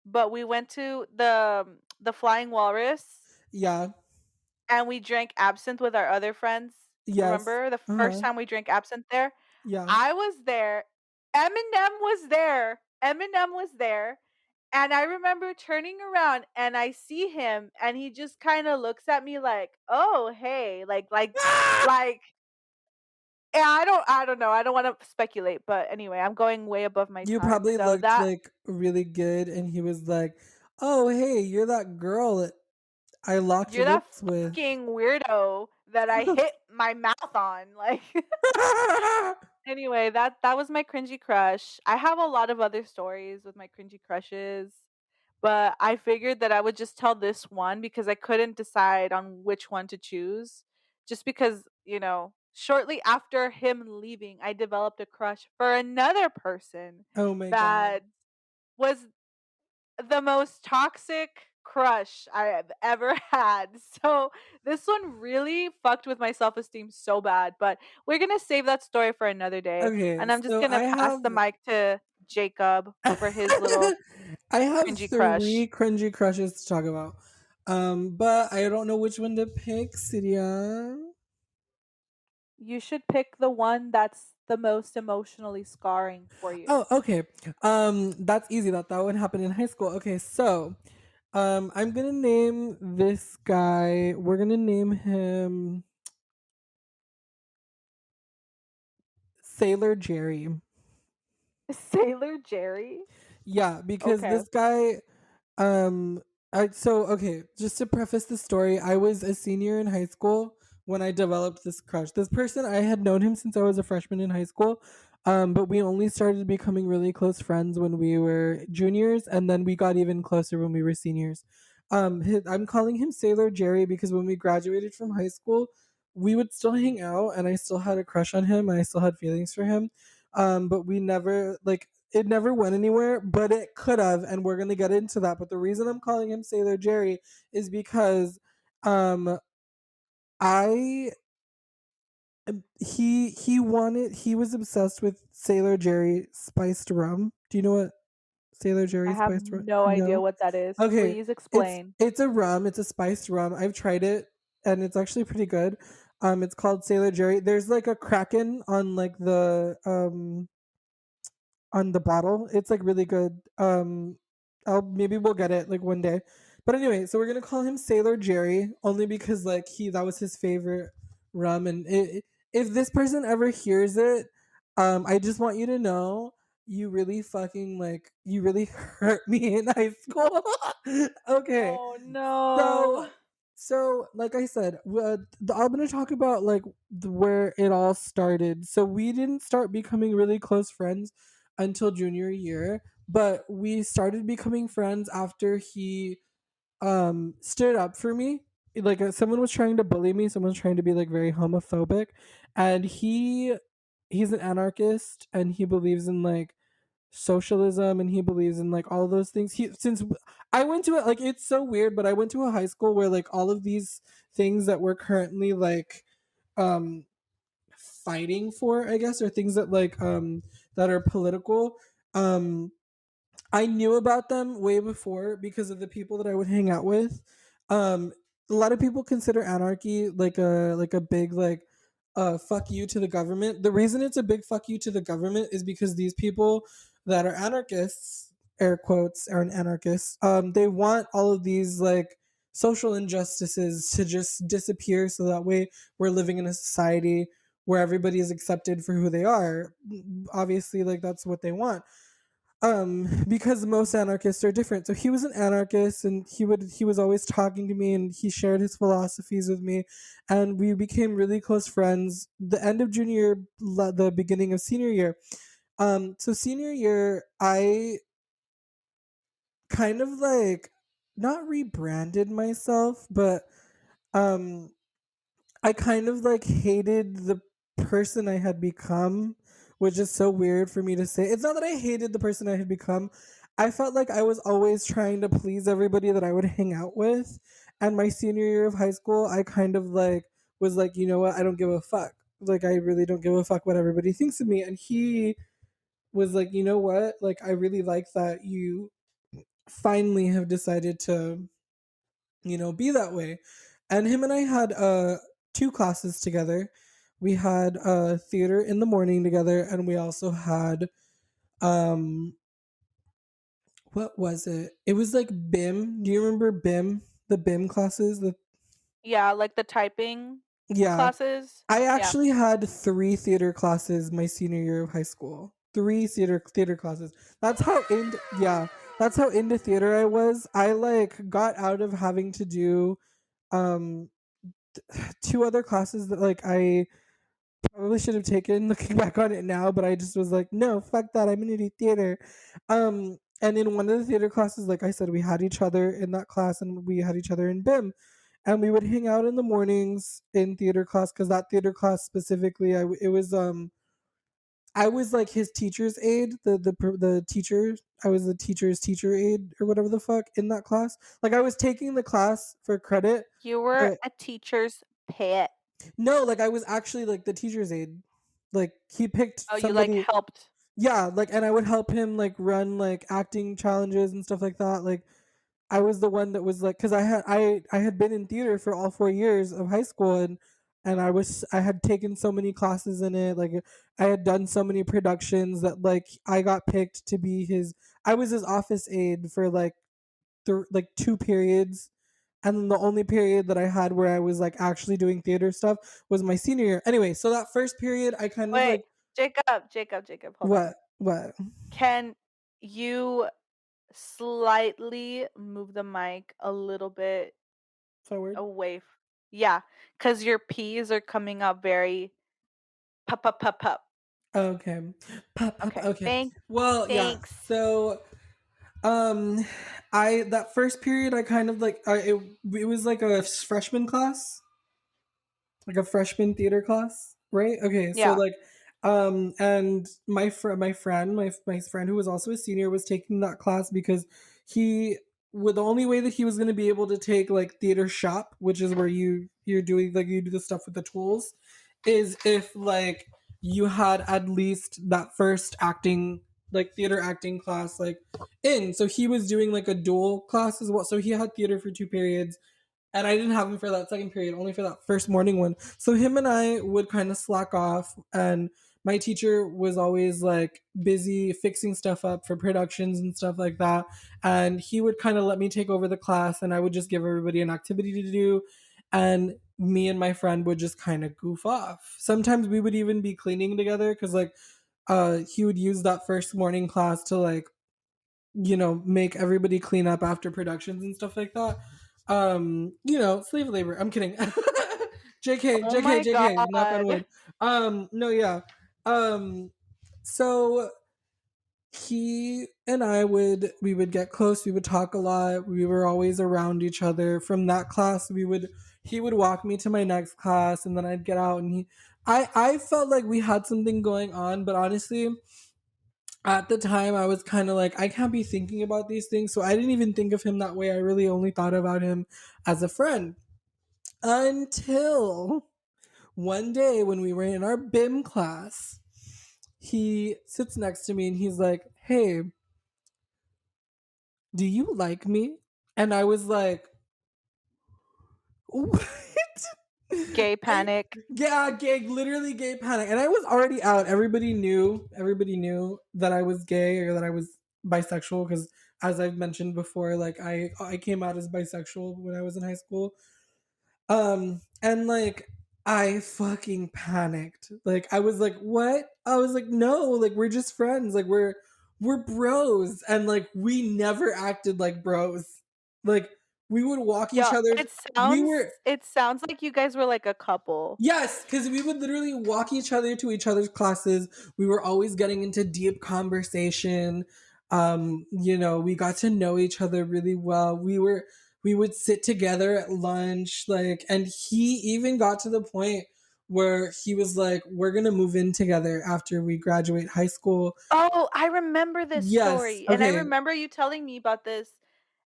but we went to the Flying Walrus Yeah. and we drank absinthe with our other friends. Yes. Remember the Uh first huh. time we drank absinthe there? Yeah. I was there. Eminem was there. Eminem was there. And I remember turning around and I see him and he just kind of looks at me like, "Oh, hey." Like yeah, I don't know. I don't want to speculate, but anyway, I'm going way above my You time. probably So looked that like really good, and he was like, "Oh, hey, you're that girl that I locked you're that lips with." fucking weirdo that I hit my mouth on. Like anyway, that was my cringy crush. I have a lot of other stories with my cringy crushes, but I figured that I would just tell this one because I couldn't decide on which one to choose. Just because, shortly after him leaving, I developed a crush for another person Oh my god. that was the most toxic crush I have ever had. So this one really fucked with my self-esteem so bad, but we're going to save that story for another day. Okay, And I'm just so going to pass the mic to Jacob for his little I have cringy crush. 3 cringy crushes to talk about. But I don't know which one to pick, Cydia. You should pick the one that's the most emotionally scarring for you. Oh, okay. That's easy. That would happen in high school. Okay, so I'm gonna name this guy. We're gonna name him Sailor Jerry. Sailor Jerry? Yeah, because Okay. this guy, um, okay, just to preface the story, I was a senior in high school when I developed this crush. This person, I had known him since I was a freshman in high school, but we only started becoming really close friends when we were juniors, and then we got even closer when we were seniors. I'm calling him Sailor Jerry because when we graduated from high school, we would still hang out, and I still had a crush on him, and I still had feelings for him. But we never like it never went anywhere, but it could have, and we're gonna get into that. But the reason I'm calling him Sailor Jerry is because um I he was obsessed with Sailor Jerry spiced rum. Do you know what Sailor I Jerry have spiced rum? no idea No. what that is. Okay. Please It's explain. it's a rum, it's a spiced rum. I've tried it and it's actually pretty good. It's called Sailor Jerry. There's like a kraken on the bottle. It's like really good. I'll maybe we'll get it like one day. But anyway, so we're gonna call him Sailor Jerry only because like that was his favorite rum. And if this person ever hears it, I just want you to know you really hurt me in high school. Okay, Oh no. so like I said, I'm gonna talk about like where it all started. So we didn't start becoming really close friends until junior year, but we started becoming friends after he stood up for me. Like someone was trying to bully me, someone was trying to be like very homophobic, and he's an anarchist and he believes in like socialism and he believes in like all those things. He since I went to it, like it's so weird, but I went to a high school where like all of these things that we're currently like um fighting for, I guess, or things that that are political. um I knew about them way before because of the people that I would hang out with. a lot of people consider anarchy like a big like fuck you to the government. The reason it's a big fuck you to the government is because these people that are anarchists, air quotes, are an anarchists. They want all of these like social injustices to just disappear, so that way we're living in a society where everybody is accepted for who they are. Obviously, like that's what they want, because most anarchists are different. So he was an anarchist, and he was always talking to me, and he shared his philosophies with me, and we became really close friends the end of junior year, the beginning of senior year. So senior year I kind of like not rebranded myself, but um I kind of like hated the person I had become, which is so weird for me to say. It's not that I hated the person I had become. I felt like I was always trying to please everybody that I would hang out with. And my senior year of high school, I kind of like was like, you know what? I don't give a fuck. Like, I really don't give a fuck what everybody thinks of me. And he was like, you know what? Like, I really like that you finally have decided to, be that way. And him and I had two classes together. We had theater in the morning together, and we also had um what was it? It was like BIM. Do you remember BIM? The BIM classes? Yeah, like the typing Yeah. classes. I Yeah. actually had three theater classes my senior year of high school. Three theater classes. That's how into yeah, that's how into theater I was. I like got out of having to do um two other classes that like I probably should have taken looking back on it now, but I just was like, no, fuck that. I'm gonna do theater. And in one of the theater classes, like I said, we had each other in that class, and we had each other in BIM. And we would hang out in the mornings in theater class, because that theater class specifically, I was like his teacher's aide, the teacher. I was the teacher's teacher aide or whatever the fuck in that class. Like I was taking the class for credit, You were but a teacher's pet. no, like I was actually like the teacher's aide. Like he picked Oh, you like somebody. helped. Yeah, like, and I would help him like run like acting challenges and stuff like that. Like I was the one that was like, because I had been in theater for all 4 years of high school, and I had taken so many classes in it. Like I had done so many productions that like I got picked to be his. I was his office aide for like like two periods, and then the only period that I had where I was like actually doing theater stuff was my senior year. Anyway, so that first period, I kind of Wait, like Jacob, hold on. what Can you slightly move the mic a little bit forward. away? Yeah, because your P's are coming up very pup, pup, pup, pup. Okay, pop, pop. Okay, Okay, well, yeah. thanks. So, um, I that first period, I kind of like it was like a freshman class, like a freshman theater class, right? Okay, so Yeah, like and my friend who was also a senior was taking that class because he the only way that he was going to be able to take like theater shop, which is where you're doing like you do the stuff with the tools, is if like you had at least that first acting like theater acting class like in. So he was doing like a dual class as well, so he had theater for two periods, and I didn't have him for that second period, only for that first morning one. So him and I would kind of slack off, and my teacher was always like busy fixing stuff up for productions and stuff like that. And he would kind of let me take over the class, and I would just give everybody an activity to do. And me and my friend would just kind of goof off. Sometimes we would even be cleaning together, because like he would use that first morning class to like make everybody clean up after productions and stuff like that. Slave labor. I'm kidding. JK, oh JK, my JK, knock on god. wood. No, yeah. Um so he and we would get close, we would talk a lot, we were always around each other. From that class, he would walk me to my next class, and then I'd get out, and I felt like we had something going on, but honestly, at the time I was kind of like, I can't be thinking about these things, so I didn't even think of him that way. I really only thought about him as a friend, until one day when we were in our BIM class, he sits next to me and he's like, hey, do you like me? And I was like, What? Gay I panic. Yeah, literally gay panic. And I was already out. Everybody knew that I was gay or that I was bisexual because as I've mentioned before, like I came out as bisexual when I was in high school. And like I fucking panicked. Like I was like, "What?" I was like, "No, like we're just friends. Like we're bros." And like we never acted like bros. Like we would walk each Yeah, other. it We sounds were it sounds like you guys were like a couple. Yes, because we would literally walk each other to each other's classes. We were always getting into deep conversation. We got to know each other really well. We would sit together at lunch, like, and he even got to the point where he was like, "We're gonna move in together after we graduate high school." Oh, I remember this Yes. story, and I Okay. remember you telling me about this,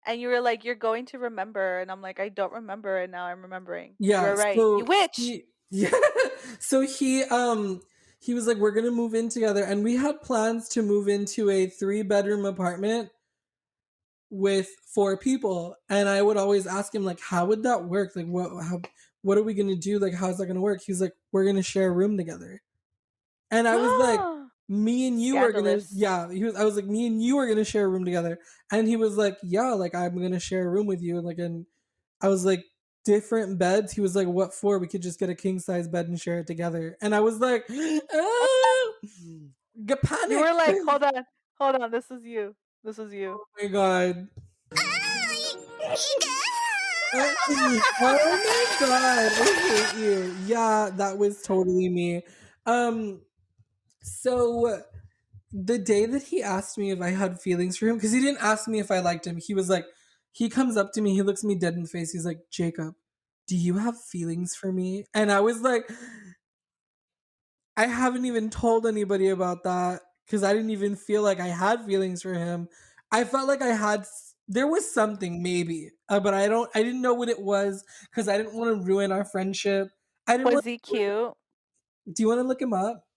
and you were like, "You're going to remember," and I'm like, "I don't remember," and now I'm remembering. You Yeah. were right. You So witch! he yeah. So he was like, "We're gonna move in together," and we had plans to move into a 3-bedroom apartment with 4 people. And I would always ask him like, "How would that work? Like, what are we gonna do? Like, how's that gonna work?" He's like, "We're gonna share a room together." And I was like, "Me and you are gonna," Scandalous. yeah. I was like, "Me and you are gonna share a room together." And he was like, "Yeah, like I'm gonna share a room with you." And I was like, "Different beds?" He was like, "What for? We could just get a king size bed and share it together." And I was like, "Ah!" Get You panic. were like, hold on, this is you. This is you." Oh my god. Oh my god, I hate you. Yeah, that was totally me. Um, so the day that he asked me if I had feelings for him, because he didn't ask me if I liked him, he was like, he comes up to me, he looks me dead in the face, he's like, "Jacob, do you have feelings for me?" And I was like, I haven't even told anybody about that because I didn't even feel like I had feelings for him. I felt like there was something maybe, but I didn't know what it was because I didn't want to ruin our friendship. I didn't want Was he cute? Do you want to look him up?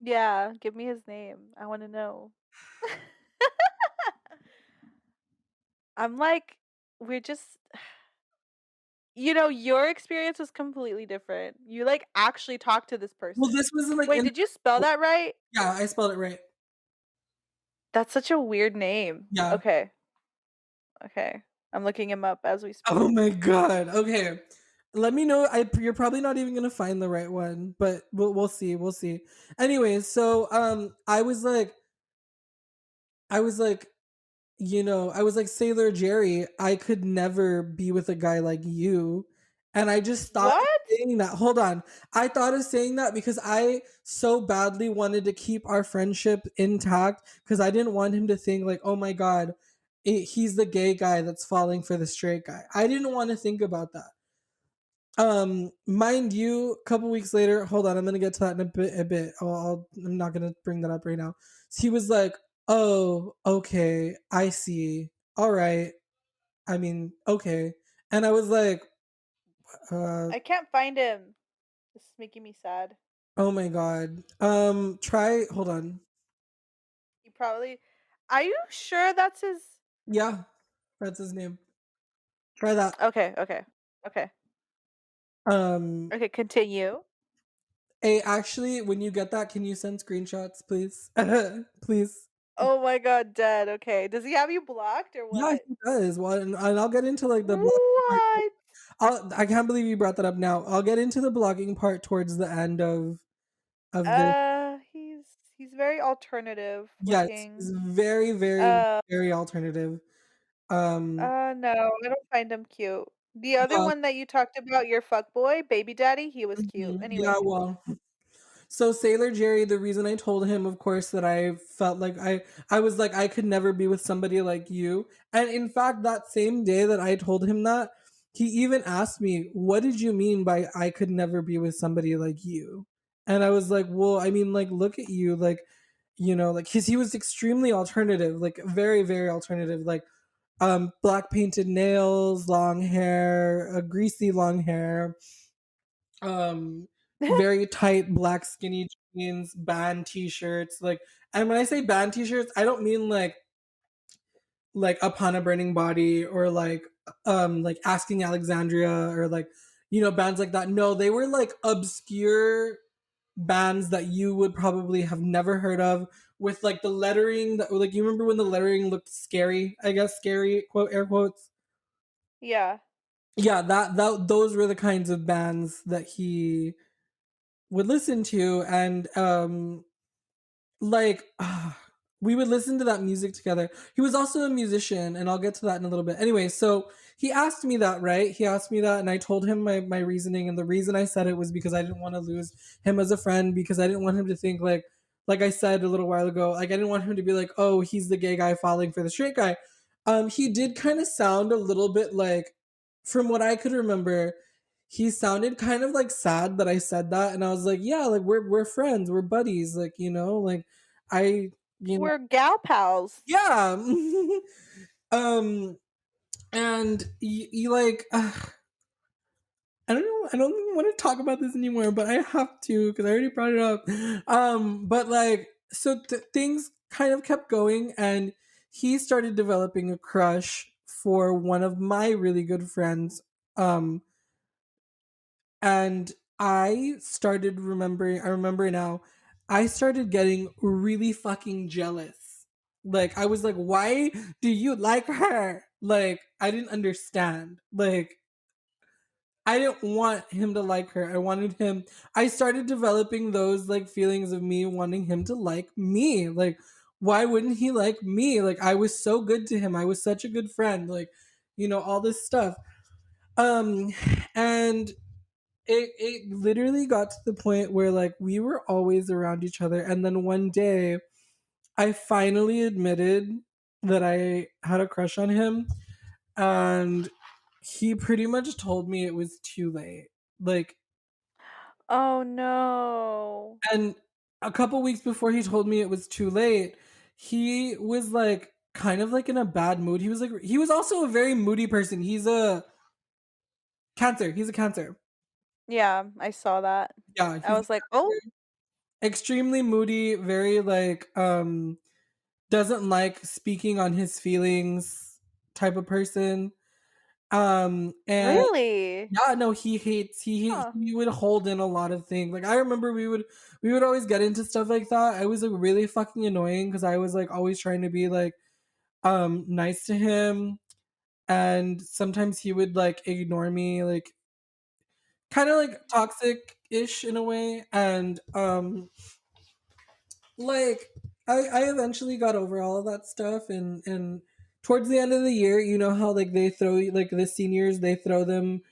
Yeah, give me his name. I wanna know. I'm like, we're just your experience was completely different. You, like, actually talked to this Well, person. this was like Wait, did you spell that right? yeah, I spelled it right. That's such a weird name. Yeah. Okay, okay. I'm looking him up as we Oh speak. my god. Okay. Let me know. You're probably not even gonna find the right one, but we'll see. We'll see. Anyways, so I was like, I was like, "Sailor Jerry, I could never be with a guy like you." And I just thought of What? saying that. Hold on. I thought of saying that because I so badly wanted to keep our friendship intact because I didn't want him to think like, "Oh my god, he's the gay guy that's falling for the straight guy." I didn't want to think about that. Mind you, a couple weeks later, hold on, I'm gonna get to that in a bit. I'm not gonna bring that up right now. So he was like, "Oh, okay, I see. All right. I mean, okay." And I was like, I can't find him. This is making me sad. "Oh my god. Hold on. He probably Are you sure that's his? Yeah, that's his name. Try that. Okay, okay. Okay. Um, Okay, continue. hey, actually, when you get that, can you send screenshots, please? Please." Oh my god, dead. Okay. Does he have you blocked or Yeah, what? he does. Well, and I'll get into like the blocking part. What? I can't believe you brought that up now. I'll get into the blogging part towards the end of this. He's very alternative Yes, looking. it's very, very, Uh, very alternative. Um, no, I don't find him cute. The other well, one that you talked about, your fuckboy, baby daddy, he was cute. yeah, Anyway. well, so Sailor Jerry, the reason I told him, of course, that I felt like I was like I could never be with somebody like you. And in fact, that same day that I told him that, he even asked me, "What did you mean by I could never be with somebody like you?" And I was like, "Well, I mean, like, look at you, like, like he was extremely alternative, like very, very alternative, like black painted nails, long hair, greasy long hair, um very tight black skinny jeans, band t-shirts, like, and when I say band t-shirts, I don't mean like Upon a Burning Body or like like Asking Alexandria or like, you know, bands like that. No, they were like obscure bands that you would probably have never heard of, with like the lettering that, like, you remember when the lettering looked scary, I guess, scary, quote, air quotes. Yeah. Yeah, that those were the kinds of bands that he would listen to. And like we would listen to that music together. He was also a musician, and I'll get to that in a little bit. Anyway, so he asked me that, right? He asked me that, and I told him my reasoning. And the reason I said it was because I didn't want to lose him as a friend, because I didn't want him to think like I said a little while ago, like I didn't want him to be like, oh, he's the gay guy falling for the straight guy. He did kind of sound a little bit like, from what I could remember, he sounded kind of like sad that I said that. And I was like, yeah, like we're friends, we're buddies, like, you know, like I, you know, We're gal pals. yeah. um and you like I don't know, I don't even want to talk about this anymore, but I have to because I already brought it up. But like, so things kind of kept going, and he started developing a crush for one of my really good friends. Um and I remember now, I started getting really fucking jealous. Like, I was like, why do you like her? Like, I didn't understand. Like, I didn't want him to like her. I wanted him. I started developing those like feelings of me wanting him to like me. Like, why wouldn't he like me? Like, I was so good to him. I was such a good friend. Like, you know, all this stuff. Um, and it literally got to the point where like we were always around each other. And then one day I finally admitted that I had a crush on him, and he pretty much told me it was too late. Like, Oh no. and a couple weeks before he told me it was too late, he was like kind of like in a bad mood. He was like, he was also a very moody person. He's a cancer. He's a cancer. Yeah, I saw that. Yeah, I he's was like, "Oh, extremely moody, very like doesn't like speaking on his feelings type of person. And really?" yeah, no, Huh. he would hold in a lot of things. Like, I remember we would always get into stuff like that. I was like really fucking annoying because I was like always trying to be like nice to him, and sometimes he would like ignore me, like kind of like toxic ish in a way. And like I eventually got over all of that stuff. And towards the end of the year, you know how like they throw, like the seniors, they throw them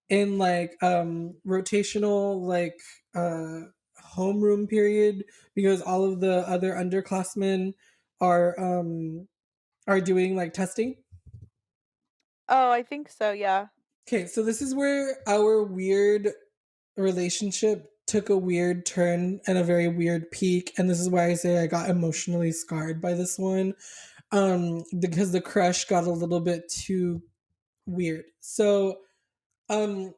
in like rotational like uh homeroom period, because all of the other underclassmen are doing like testing. Oh, I think so, yeah. Okay, so this is where our weird relationship took a weird turn and a very weird peak, and this is why I say I got emotionally scarred by this one, because the crush got a little bit too weird. So um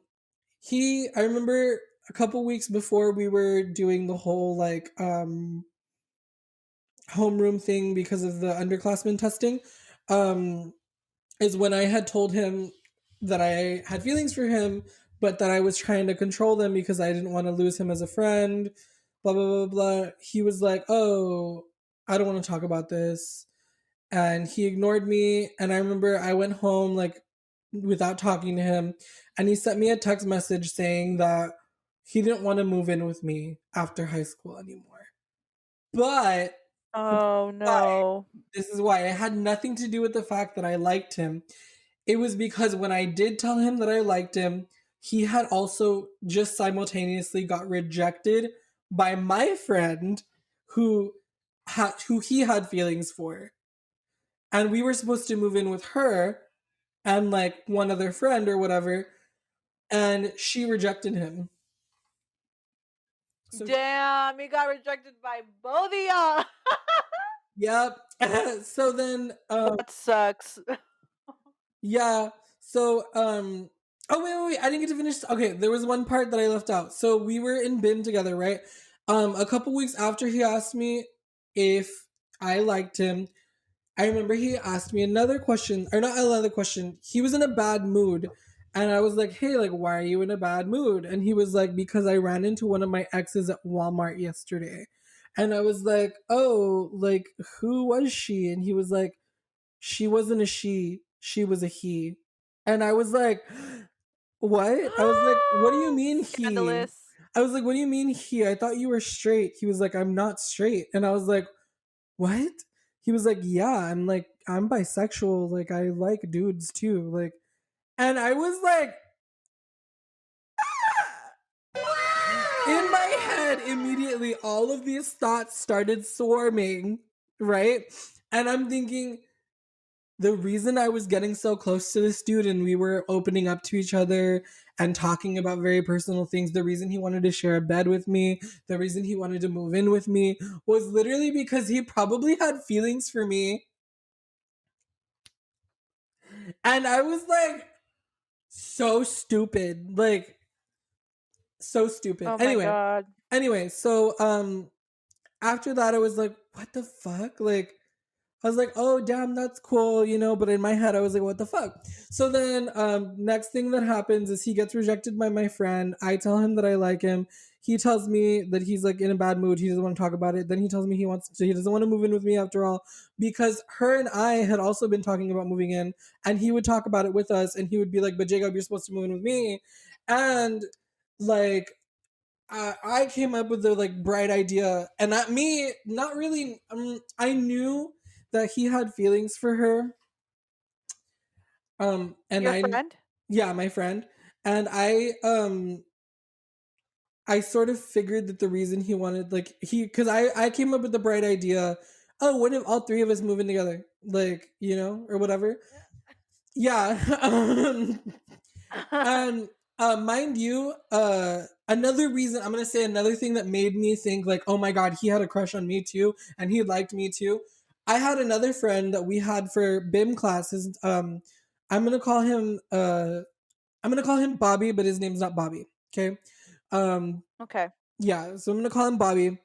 I remember a couple weeks before we were doing the whole like homeroom thing because of the underclassmen testing, um is when I had told him that I had feelings for him, but that I was trying to control them because I didn't want to lose him as a friend, blah, blah, blah, blah. He was like, oh, I don't want to talk about this. And he ignored me. And I remember I went home like without talking to him. And he sent me a text message saying that he didn't want to move in with me after high school anymore. But, Oh, but no. this is why it had nothing to do with the fact that I liked him. It was because when I did tell him that I liked him, he had also just simultaneously got rejected by my friend who who he had feelings for. And we were supposed to move in with her and like one other friend or whatever, and she rejected him. So Damn, he got rejected by both of y'all. yep. So then That sucks. yeah. So oh wait, I didn't get to finish. Okay, there was one part that I left out. So we were in bin together, right? A couple weeks after he asked me if I liked him, I remember he asked me another question, or not another question. He was in a bad mood. And I was like, hey, like, why are you in a bad mood? And he was like, because I ran into one of my exes at Walmart yesterday. And I was like, oh, like, who was she? And he was like, she wasn't a she was a he. And I was like, what? I was like, what do you mean he? Scandalous. I was like, what do you mean he? I thought you were straight. He was like, I'm not straight. And I was like, what? He was like, yeah, I'm like, I'm bisexual. Like, I like dudes too. Like, and I was like, in my head, immediately, all of these thoughts started swarming, right? And I'm thinking, the reason I was getting so close to this dude and we were opening up to each other and talking about very personal things, the reason he wanted to share a bed with me, the reason he wanted to move in with me was literally because he probably had feelings for me. And I was like, so stupid. Like, so stupid. Oh my god. Anyway, so after that I was like, what the fuck? Like, I was like, oh damn, that's cool, you know, but in my head I was like, what the fuck? So then next thing that happens is he gets rejected by my friend. I tell him that I like him. He tells me that he's like in a bad mood. He doesn't want to talk about it. Then he tells me he doesn't want to move in with me after all, because her and I had also been talking about moving in, and he would talk about it with us and he would be like, but Jacob, you're supposed to move in with me. And like I came up with the like bright idea, and not me, not really. I knew that he had feelings for her. And Your friend? yeah, my friend, and I sort of figured that the reason he wanted because I came up with the bright idea. Oh, what if all three of us move in together, like, you know, or whatever? Yeah. And mind you, another reason, I'm gonna say another thing that made me think like, oh my god, he had a crush on me too, and he liked me too. I had another friend that we had for BIM classes. I'm gonna call him Bobby, but his name's not Bobby. Okay. Okay. Yeah, so I'm gonna call him Bobby.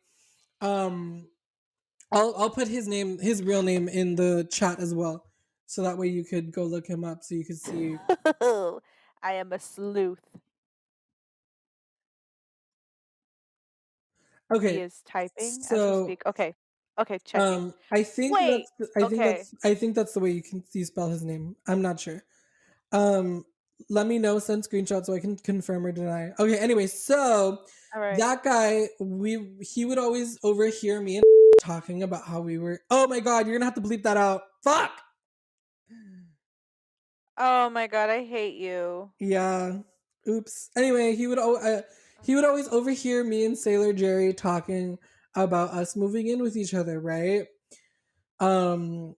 Um, I'll put his real name in the chat as well, so that way you could go look him up, so you could see. I am a sleuth. He Okay, is typing as we so speak. Okay. Okay, checking. I think Wait. Okay. I think that's the way you spell his name. I'm not sure. Um, Let me know, send screenshots so I can confirm or deny. Okay, anyway, so All right. that guy, he would always overhear me and talking about how we were. Oh my god, you're gonna have to bleep that out. Fuck. Oh my god, I hate you. Yeah. Oops. Anyway, he would always overhear me and Sailor Jerry talking about us moving in with each other, right? Um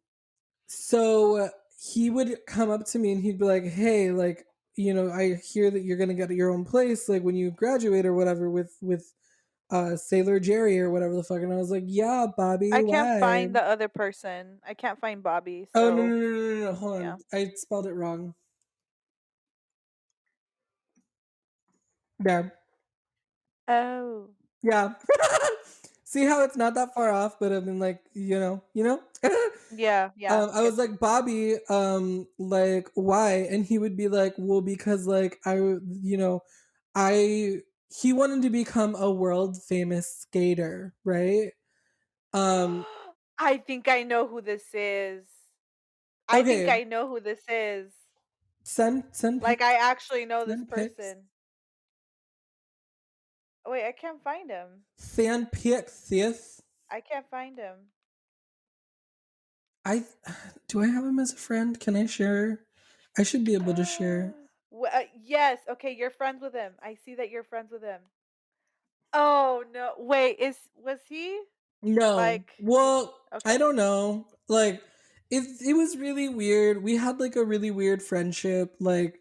So he would come up to me and he'd be like, hey, like, you know, I hear that you're gonna get your own place, like when you graduate or whatever, with Sailor Jerry or whatever the fuck. And I was like, yeah, Bobby, I can't why? find the other person. I can't find Bobby, Oh no, so no, hold yeah. on, I spelled it wrong. There. Oh. Yeah. See how it's not that far off, but I mean, like, you know. Yeah, yeah. I was Get you. like, Bobby, like, why? And he would be like, well, because like I he wanted to become a world famous skater, right? Um, I think I know who this is. I think okay, I know who this is. send Like, pics, I actually know this send pics, person. Oh, wait, I can't find him. send pics, sis. I can't find him. I do I have him as a friend? Can I share? I should be able to share. Yes, okay, you're friends with him. I see that you're friends with him. Oh, no. Wait, was he? No. Like, Well, I okay. don't know. Like it was really weird. We had like a really weird friendship. Like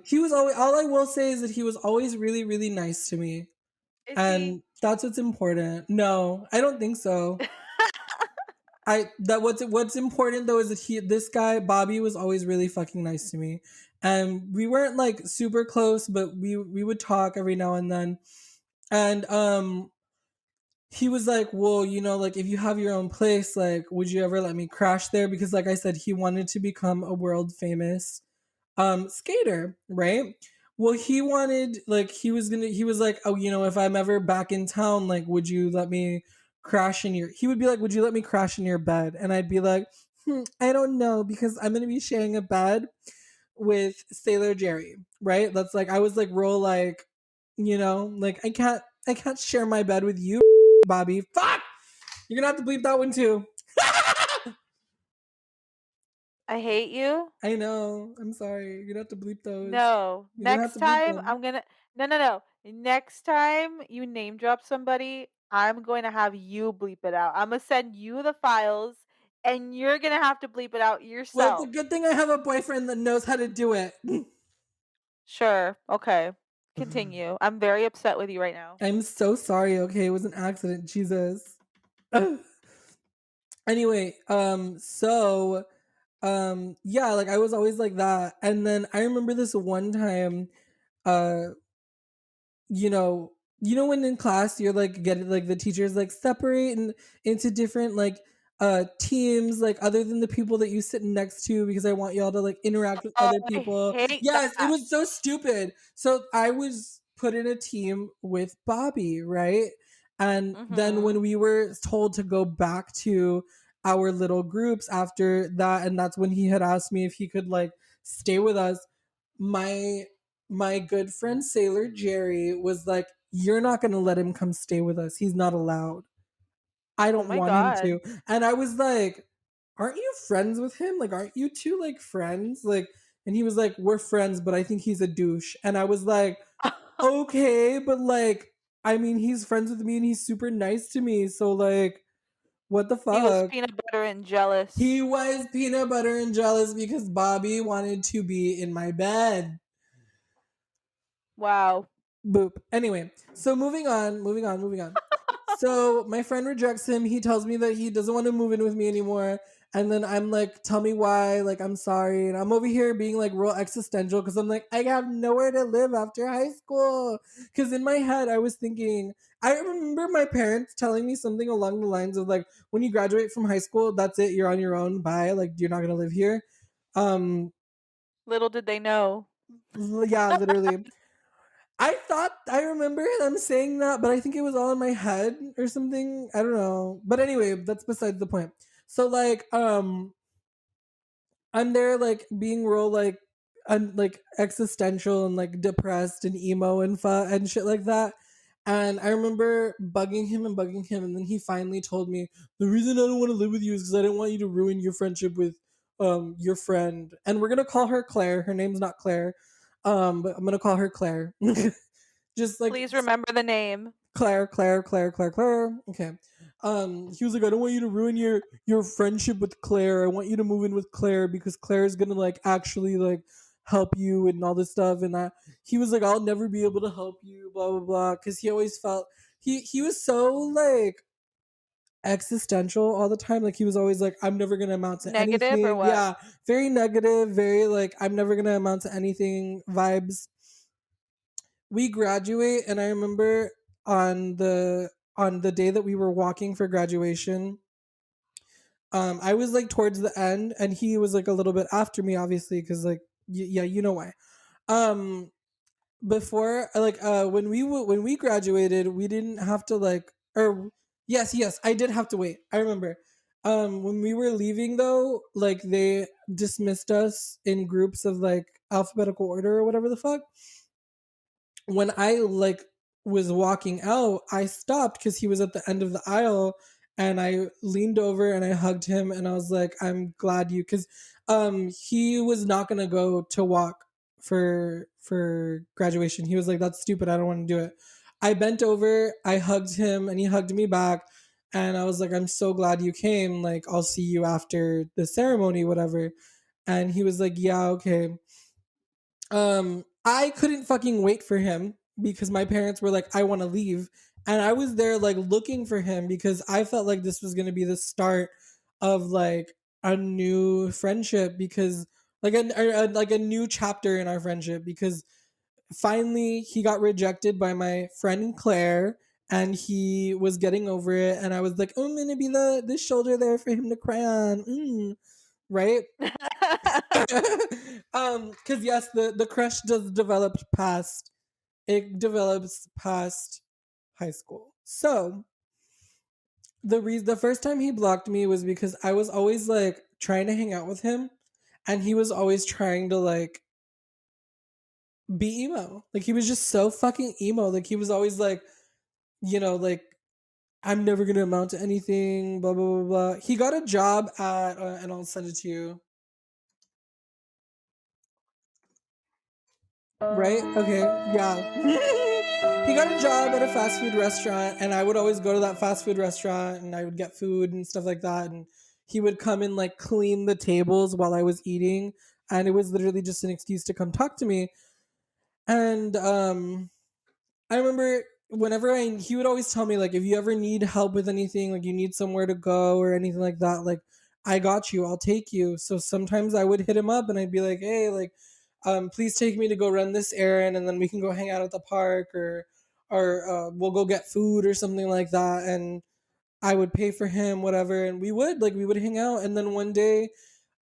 he was always, all I will say is that he was always really, really nice to me. Is he? And that's what's important. No, I don't think so. What's important though is that this guy Bobby was always really fucking nice to me. And we weren't like super close, but we would talk every now and then. And he was like, well, you know, like if you have your own place, like would you ever let me crash there? Because like I said, he wanted to become a world famous skater, right? Well, he wanted like he was like, oh, you know, if I'm ever back in town, like would you let me crash in your he would be like, would you let me crash in your bed? And I'd be like, I don't know, because I'm gonna be sharing a bed with Sailor Jerry, right? That's like I was like real like, you know, like I can't share my bed with you, Bobby. Fuck! You're gonna have to bleep that one too. I hate you. I know. I'm sorry. You're gonna have to bleep those. No. You're gonna have Next to bleep time them. I'm gonna no no no. Next time you name drop somebody, I'm going to have you bleep it out. I'm gonna send you the files and you're gonna have to bleep it out Well, it's a yourself. good thing I have a boyfriend that knows how to do it. Sure. Okay. Continue. I'm very upset with you right now. I'm so sorry. Okay, it was an accident. Jesus. Anyway, yeah, like I was always like that. And then I remember this one time, uh, you know when in class you're like getting like the teachers like separate and into different like teams like other than the people that you sit next to because I want y'all to like interact with Oh, other I people. hate Yes, it that. was so stupid. So I was put in a team with Bobby, right? And then when Mhm. we were told to go back to our little groups after that, and that's when he had asked me if he could like stay with us, my my good friend Sailor Jerry was like, you're not going to let him come stay with us. He's not allowed. I Oh don't my want him god. to. And I was like, aren't you friends with him? Like, aren't you two like friends? Like, and he was like, we're friends, but I think he's a douche. And I was like, okay, but like, I mean, he's friends with me and he's super nice to me. So, like, what the He was fuck? peanut butter and He jealous. was peanut butter and jealous because Bobby wanted to be in my bed. Wow. Boop. Anyway, so moving on. So my friend rejects him. He tells me that he doesn't want to move in with me anymore. And then I'm like, tell me why. Like, I'm sorry. And I'm over here being like real existential because I'm like, I have nowhere to live after high school. Because in my head, I was thinking, I remember my parents telling me something along the lines of like, when you graduate from high school, that's it. You're on your own. Bye. Like, you're not going to live here. Um, Little did they know. yeah, literally. I remember them saying that, but I think it was all in my head or something. I don't know. But anyway, that's besides the point. So like I'm there like being real like like existential and like depressed and emo and and shit like that. And I remember bugging him, and then he finally told me the reason I don't want to live with you is because I don't want you to ruin your friendship with your friend. And we're gonna call her Claire. Her name's not Claire, but I'm gonna call her Claire. Just like Please remember the name. Claire. Okay. He was like, I don't want you to ruin your friendship with Claire. I want you to move in with Claire because Claire is gonna like actually like help you and all this stuff. And he was like, I'll never be able to help you, blah blah blah. Because he always felt he was so like existential all the time. Like he was always like, I'm never gonna amount to Negative or anything. what? Yeah, very negative, very like I'm never gonna amount to anything vibes. We graduate, and I remember on the day that we were walking for graduation, I was like towards the end and he was like a little bit after me, obviously, because like yeah, you know why. um Before like when we graduated, we didn't have to like, or yes, I did have to wait, I remember. When we were leaving though, like they dismissed us in groups of like alphabetical order or whatever the fuck. When I like was walking out, I stopped because he was at the end of the aisle, and I leaned over and I hugged him and I was like, I'm glad you, because he was not gonna go to walk for graduation. He was like, that's stupid, I don't want to do it. I bent over, I hugged him and he hugged me back, and I was like, I'm so glad you came, like I'll see you after the ceremony, whatever. And he was like, yeah, okay. I couldn't fucking wait for him because my parents were like, I want to leave. And I was there like looking for him because I felt like this was going to be the start of like a new friendship, because like like a new chapter in our friendship, because finally he got rejected by my friend Claire, and he was getting over it, and I was like, oh, I'm gonna be the shoulder there for him to cry on, right? Because yes, the crush does develop past, it develops past high school. So the first time he blocked me was because I was always like trying to hang out with him, and he was always trying to like be emo. Like he was just so fucking emo. Like he was always like, like I'm never gonna amount to anything. Blah blah blah blah. He got a job at, and I'll send it to you. Right? Okay. Yeah. He got a job at a fast food restaurant, and I would always go to that fast food restaurant, and I would get food and stuff like that. And he would come and like clean the tables while I was eating, and it was literally just an excuse to come talk to me. And I remember whenever he would always tell me like, if you ever need help with anything, like you need somewhere to go or anything like that, like I got you, I'll take you. So sometimes I would hit him up and I'd be like, hey, like, please take me to go run this errand, and then we can go hang out at the park, or we'll go get food or something like that. And I would pay for him, whatever, and we would hang out. And then one day,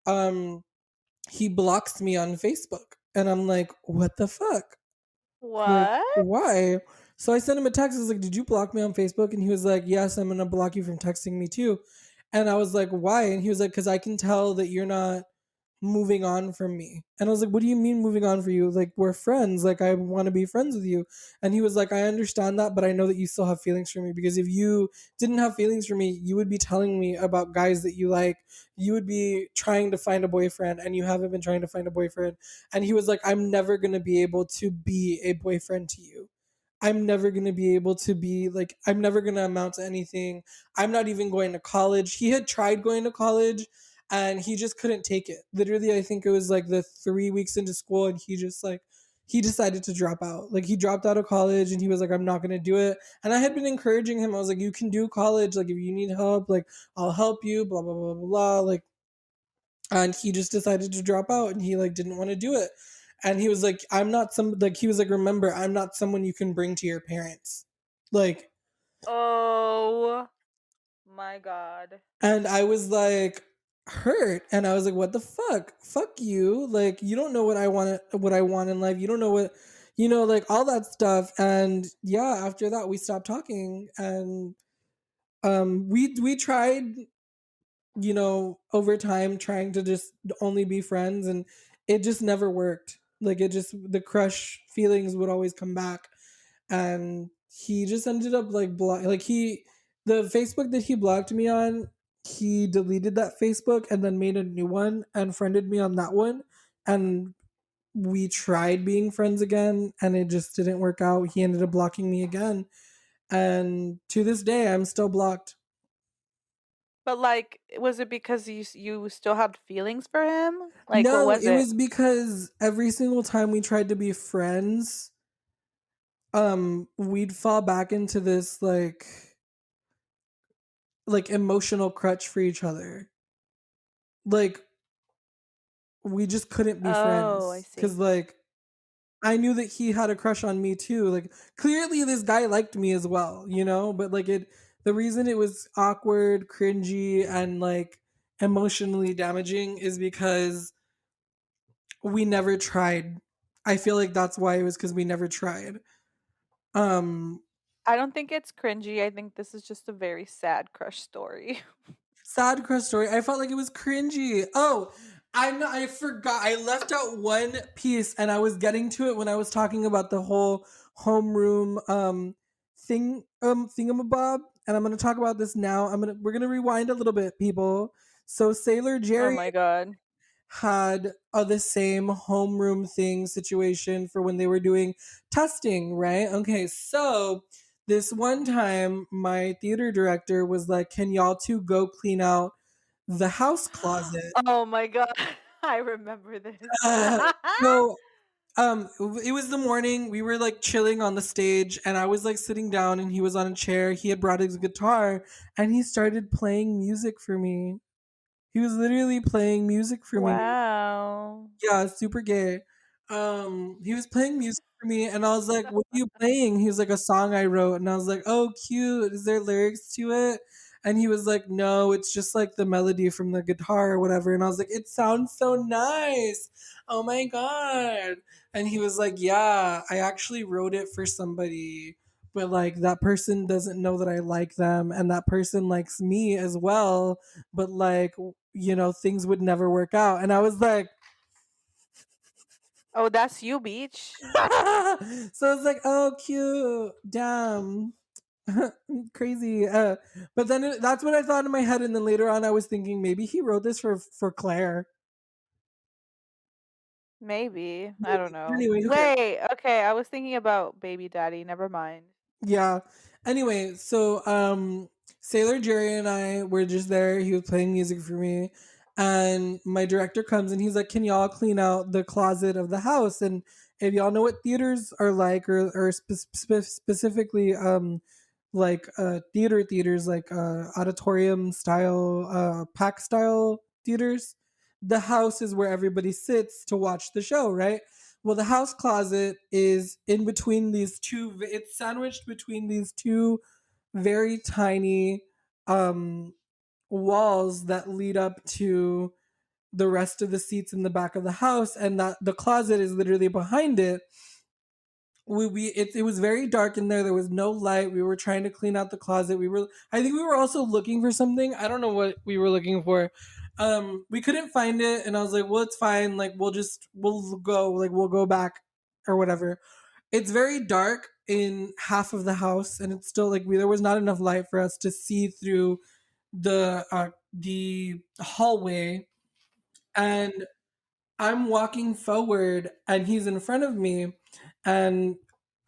um, he blocks me on Facebook, and I'm like, what the fuck? Like, What? why? So I sent him a text. I was like, did you block me on Facebook? And he was like, yes, I'm going to block you from texting me too. And I was like, why? And he was like, because I can tell that you're not moving on from me. And I was like, what do you mean moving on for you? Like, we're friends. Like, I want to be friends with you. And he was like, I understand that, but I know that you still have feelings for me, because if you didn't have feelings for me, you would be telling me about guys that you like. You would be trying to find a boyfriend, and you haven't been trying to find a boyfriend. And he was like, I'm never going to be able to be a boyfriend to you. I'm never going to be able to be like, I'm never going to amount to anything. I'm not even going to college. He had tried going to college, and he just couldn't take it. Literally, I think it was like the 3 weeks into school, and he decided to drop out. Like he dropped out of college, and he was like, I'm not going to do it. And I had been encouraging him. I was like, you can do college. Like if you need help, like I'll help you, blah, blah, blah, blah, blah. Like, and he just decided to drop out, and he like didn't want to do it. And he was like, I'm not some, like, he was like, remember, I'm not someone you can bring to your parents. Like, Oh my god. and I was like hurt, and I was like, what the fuck you, like you don't know what I want in life, you don't know what, like all that stuff. And yeah, after that we stopped talking. And we tried, over time, trying to just only be friends, and it just never worked. Like it just, the crush feelings would always come back. And he just ended up like the Facebook that he blocked me on, he deleted that Facebook and then made a new one and friended me on that one. And we tried being friends again, and it just didn't work out. He ended up blocking me again, and to this day I'm still blocked. But like, was it because you still had feelings for him? Like, what No, was it it? was because every single time we tried to be friends, we'd fall back into this like emotional crutch for each other. Like we just couldn't be Oh, I friends, see. because like I knew that he had a crush on me too. Like clearly this guy liked me as well, but like the reason it was awkward, cringy, and like emotionally damaging is because we never tried. I feel like that's why, it was because we never tried. Um I don't think it's cringy. I think this is just a very sad crush story. Sad crush story. I felt like it was cringy. Oh, I forgot. I left out one piece, and I was getting to it when I was talking about the whole homeroom thingamabob. And I'm gonna talk about this now. We're gonna rewind a little bit, people. So Sailor Oh Jerry my god. had the same homeroom thing situation for when they were doing testing, right? Okay, so this one time my theater director was like, can y'all two go clean out the house closet? Oh my god. I remember this. Uh, so it was the morning, we were like chilling on the stage, and I was like sitting down, and he was on a chair. He had brought his guitar, and he started playing music for me. He was literally playing music for me. Wow. Yeah, super gay. he was playing music for me, and I was like, "What are you playing?" He was like, "A song I wrote," and I was like, "Oh, cute. Is there lyrics to it?" And he was like, "No, it's just like the melody from the guitar or whatever." And I was like, "It sounds so nice. Oh my god!" And he was like, "Yeah, I actually wrote it for somebody." But like that person doesn't know that I like them, and that person likes me as well. But like, things would never work out. And I was like, Oh, that's you, beach. so it's like, oh, cute, damn, crazy. But then that's what I thought in my head, and then later on, I was thinking maybe he wrote this for Claire. Maybe. I don't Maybe. know. Anyway, who cares? Wait, okay, I was thinking about baby daddy. Never mind. Yeah. Anyway, so Sailor Jerry and I were just there. He was playing music for me. And my director comes and he's like, "Can y'all clean out the closet of the house?" And if y'all know what theaters are like, or specifically like theaters like auditorium style, pack style theaters, the house is where everybody sits to watch the show, right? Well, the house closet is in between these two, it's sandwiched between these two very tiny um, walls that lead up to the rest of the seats in the back of the house. And that the closet is literally behind it. It was very dark in there. There was no light. We were trying to clean out the closet. I think we were also looking for something. I don't know what we were looking for. We couldn't find it, and I was like, "Well, it's fine. Like, we'll go back or whatever." It's very dark in half of the house, and it's still like there was not enough light for us to see through the hallway. And I'm walking forward and he's in front of me, and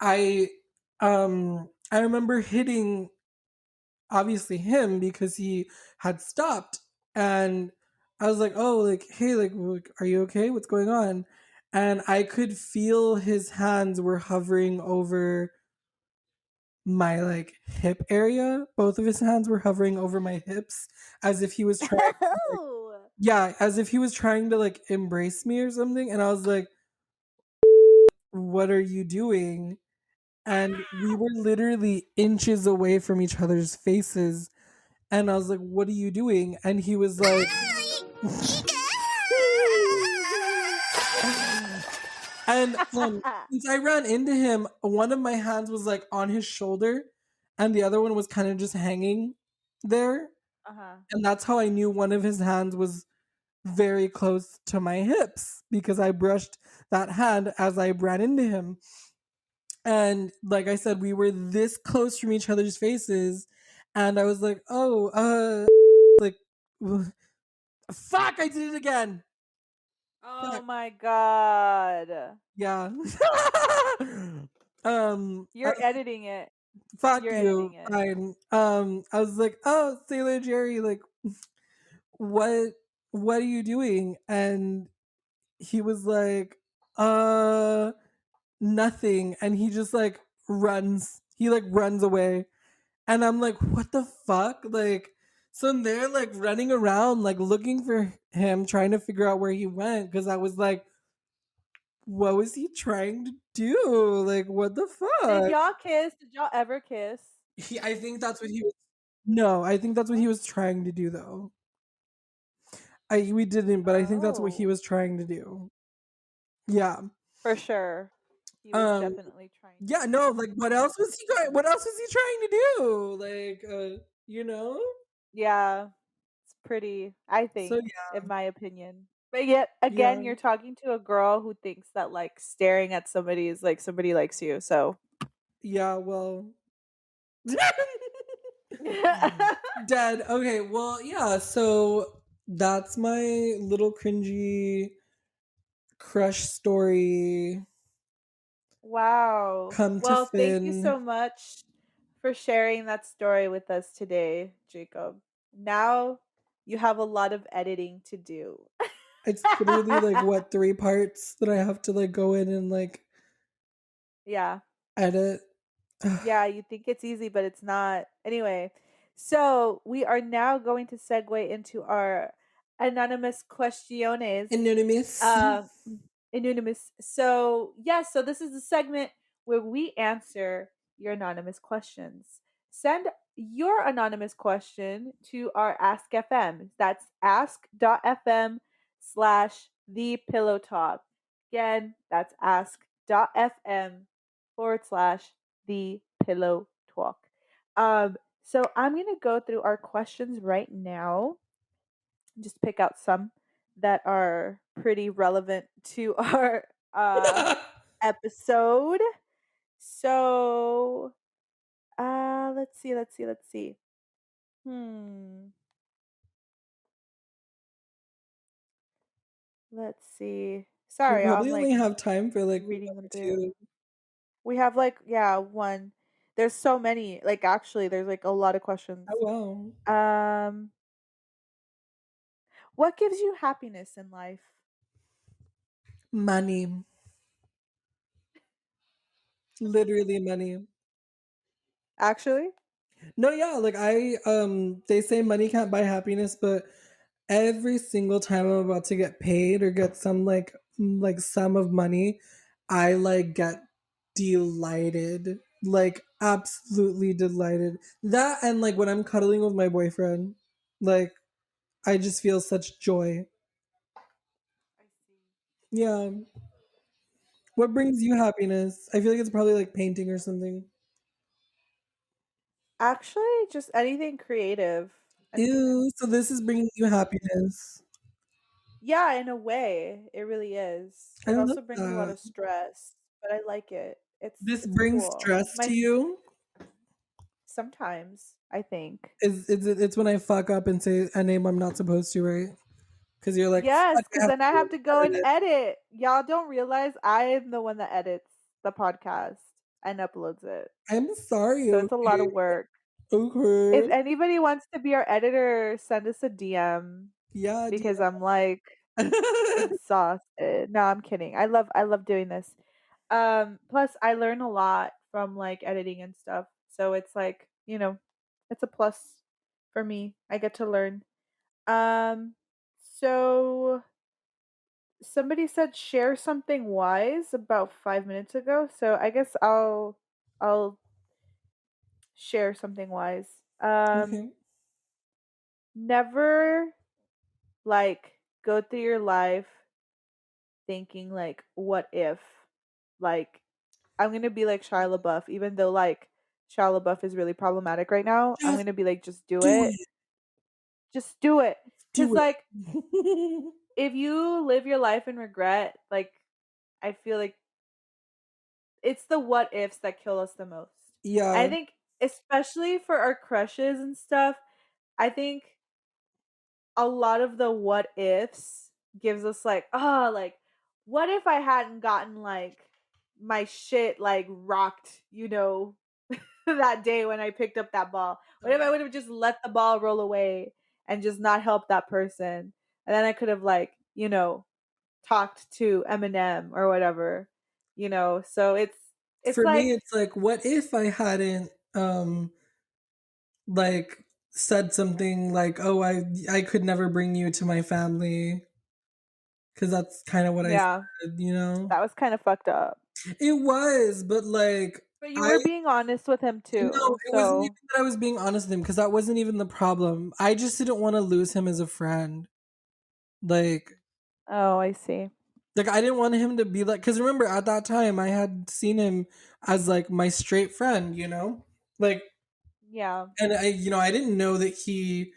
I I remember hitting obviously him because he had stopped, and I was like, "Oh, like hey, like are you okay? What's going on?" And I could feel his hands were hovering over my like hip area. Both of his hands were hovering over my hips as if he was trying Oh. yeah, as if he was trying to like embrace me or something. And I was like, "What are you doing?" And we were literally inches away from each other's faces. And I was like, "What are you doing?" And he was like, and since I ran into him, one of my hands was like on his shoulder, and the other one was kind of just hanging there. Uh-huh. And that's how I knew one of his hands was very close to my hips because I brushed that hand as I ran into him. And like I said, we were this close from each other's faces, and I was like, "Oh, like, fuck, I did it again." Oh Fuck, my god. yeah. You're editing it. Fuck You're you. editing it. Fine. I was like, "Oh, Sailor Jerry, like, what, what are you doing?" And he was like, "Uh, nothing." And he just like runs. He like runs away. And I'm like, what the fuck? Like, so I'm there, like, running around, like, looking for him, trying to figure out where he went. Cause I was like, what was he trying to do? Like, what the Did fuck? y'all kiss? Did y'all ever kiss? I think that's what he was. No, I think that's what he Oh. was trying to do, though. We didn't, but I think that's what he Oh. was trying to do. Yeah. For sure. He was Um, definitely trying yeah, to. no, like, what else was he trying to do? Like, you know? Yeah, it's pretty, I So, think, in my opinion. But yet again, yeah, you're talking to a girl who thinks that like staring at somebody is like somebody likes you. So yeah, well. Dead. Okay, well, yeah, so that's my little cringy crush story Wow. come to Well, thank you Finn. so much for sharing that story with us today, Jacob. Now you have a lot of editing to do. It's literally like what, three parts that I have to like go in and like Yeah. edit. Yeah, you think it's easy, but it's not. Anyway, so we are now going to segue into our anonymous questiones. Anonymous. Uh, Anonymous. So, yes, so this is the segment where we answer your anonymous questions. Send your anonymous question to our Ask FM. That's ask.fm slash the pillow talk. Again, that's ask.fm forward slash the pillow talk. So I'm going to go through our questions right now, just pick out some that are pretty relevant to our episode. So, let's see. Hmm. Let's see. We Sorry, I'm probably like only have time for like one reading them or through. two. We have like, yeah, one. There's so many. Like actually there's like a lot of questions. Oh wow. Um what gives you happiness in life? Money. Literally money. Actually? No, yeah, like they say money can't buy happiness, but every single time I'm about to get paid or get some like sum of money, I like get delighted. Like absolutely delighted. That and like when I'm cuddling with my boyfriend, like I just feel such joy. I see. Yeah. What brings you happiness? I feel like it's probably like painting or something. Actually, just anything creative. Anything that Ew, makes so me this is bringing you happiness. Yeah, in a way, it really is. I It love also brings a lot that. of stress, but I like it. This It's brings cool. stress to you. Sometimes, I think. It's when I fuck up and say a name I'm not supposed to, right? Because you're like, Yes, fuck, I because have then I have to to go edit and it. edit. Y'all don't realize I am the one that edits the podcast and uploads it. I'm sorry, So it's a lot okay? of work. If Okay. anybody wants to be our editor, send us a DM Yeah, because dear. I'm like exhausted. No, I'm kidding. I love doing this. Plus I learn a lot from like editing and stuff. So it's like, it's a plus for me. I get to learn. Um so somebody said share something wise about 5 minutes ago. So I guess I'll share something wise. Okay. Never like go through your life thinking like what if, like, I'm gonna be like Shia LaBeouf, even though like Shia LaBeouf is really problematic right now. I'm Just gonna be like, just do do it. it. Just do it. Cause Do like it. if you live your life in regret, like I feel like it's the what ifs that kill us the most. I Yeah. think especially for our crushes and stuff, I think a lot of the what ifs gives us like, oh, like what if I hadn't gotten like my shit like rocked, that day when I picked up that ball? What if I would have just let the ball roll away and just not help that person? And then I could have like, talked to Eminem or whatever, So it's For me, like, it's like, what if I hadn't like said something like, "Oh, I could never bring you to my family," because that's kind of what I yeah, said, you know. that was kind of fucked up. It was, but like But you I were being honest with him no, too. it wasn't even So, that I was being honest with him because that wasn't even the problem. I just didn't want to lose him as a friend. Like, oh, I see. I didn't want him to be like, because remember at that time I had seen him as like my straight friend, you know, like, Yeah. and I didn't know that he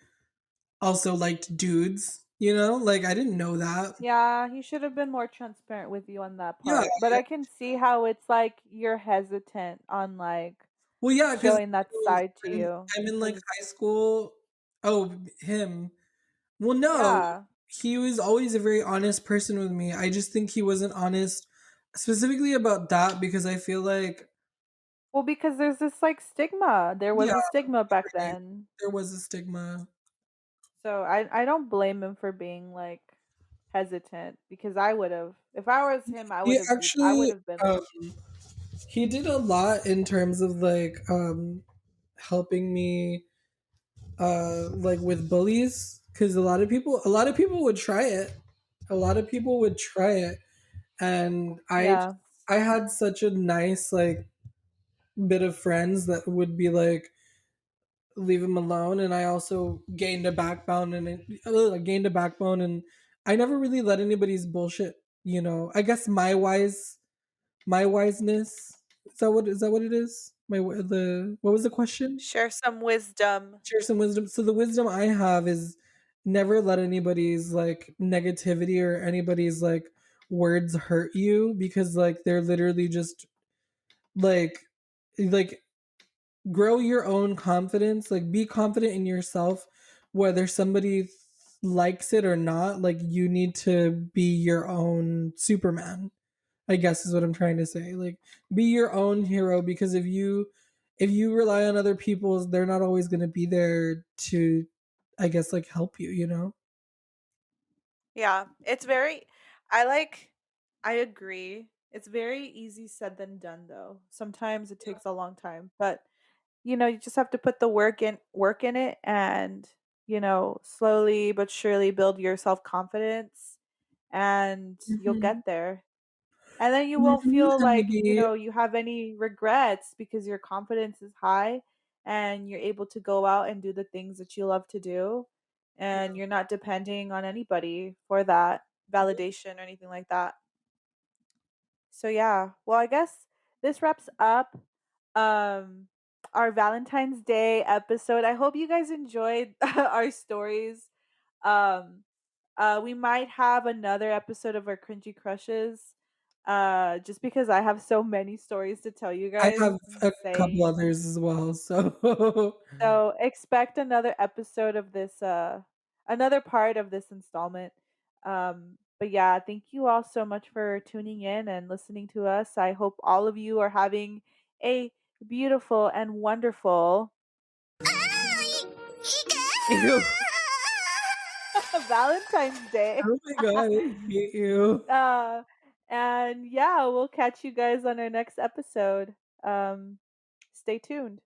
also liked dudes, you know, like I didn't know that. Yeah, he should have been more transparent with you on that Yeah, part. But I can see how it's like you're hesitant on like well, yeah, because showing that side to I'm, you I'm in like because high school. Oh, him. Well, no, yeah. he was always a very honest person with me. I just think he wasn't honest specifically about that because I feel like, Well, because there's this like stigma. There was yeah, a stigma back right, then. there was a stigma. So I don't blame him for being like hesitant because I would have, if I was him, He I would actually, have been um, like, he did a lot in terms of like, helping me, like with bullies because a lot of people would try it. A lot of people would try it, and Yeah. I had such a nice like bit of friends that would be like leave him alone, and I also gained a backbone gained a backbone, and I never really let anybody's bullshit. I guess my wiseness, is that what it is? The what was the question? Share some wisdom. Share some wisdom. So the wisdom I have is never let anybody's like negativity or anybody's like words hurt you, because like they're literally just like like grow your own confidence, like be confident in yourself, whether somebody likes it or not. Like you need to be your own Superman, I guess is what I'm trying to say. Like be your own hero, because if you rely on other people's, they're not always going to be there to, I guess, like help you. Yeah, it's very I like I agree. It's very easy said than done though. Sometimes it takes a long time, but you just have to put the work in it and slowly but surely build your self-confidence and you'll Hmm. get there. And then you won't Hmm. feel And like, maybe, you have any regrets because your confidence is high and you're able to go out and do the things that you love to do and yeah. you're not depending on anybody for that validation or anything like that. So yeah, well, I guess this wraps up um our Valentine's Day episode. I hope you guys enjoyed our stories. Um we might have another episode of our cringy crushes just because I have so many stories to tell you I guys. have It's a couple insane. others as well, so So expect another episode of this another part of this installment. But yeah, thank you all so much for tuning in and listening to us. I hope all of you are having a beautiful and wonderful ew. Valentine's Day. Oh my god, I hate you. uh and yeah, we'll catch you guys on our next episode. Stay tuned.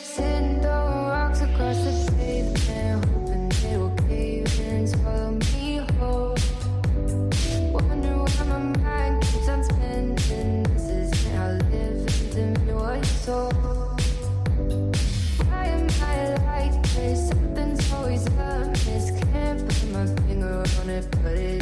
Sitting throwing rocks across the pavement, hoping they will cave in, swallow me whole. Wonder why my mind keeps on spinning. This isn't how living to me was told. Why am I like this? Something's always amiss. Can't put my finger on it, but it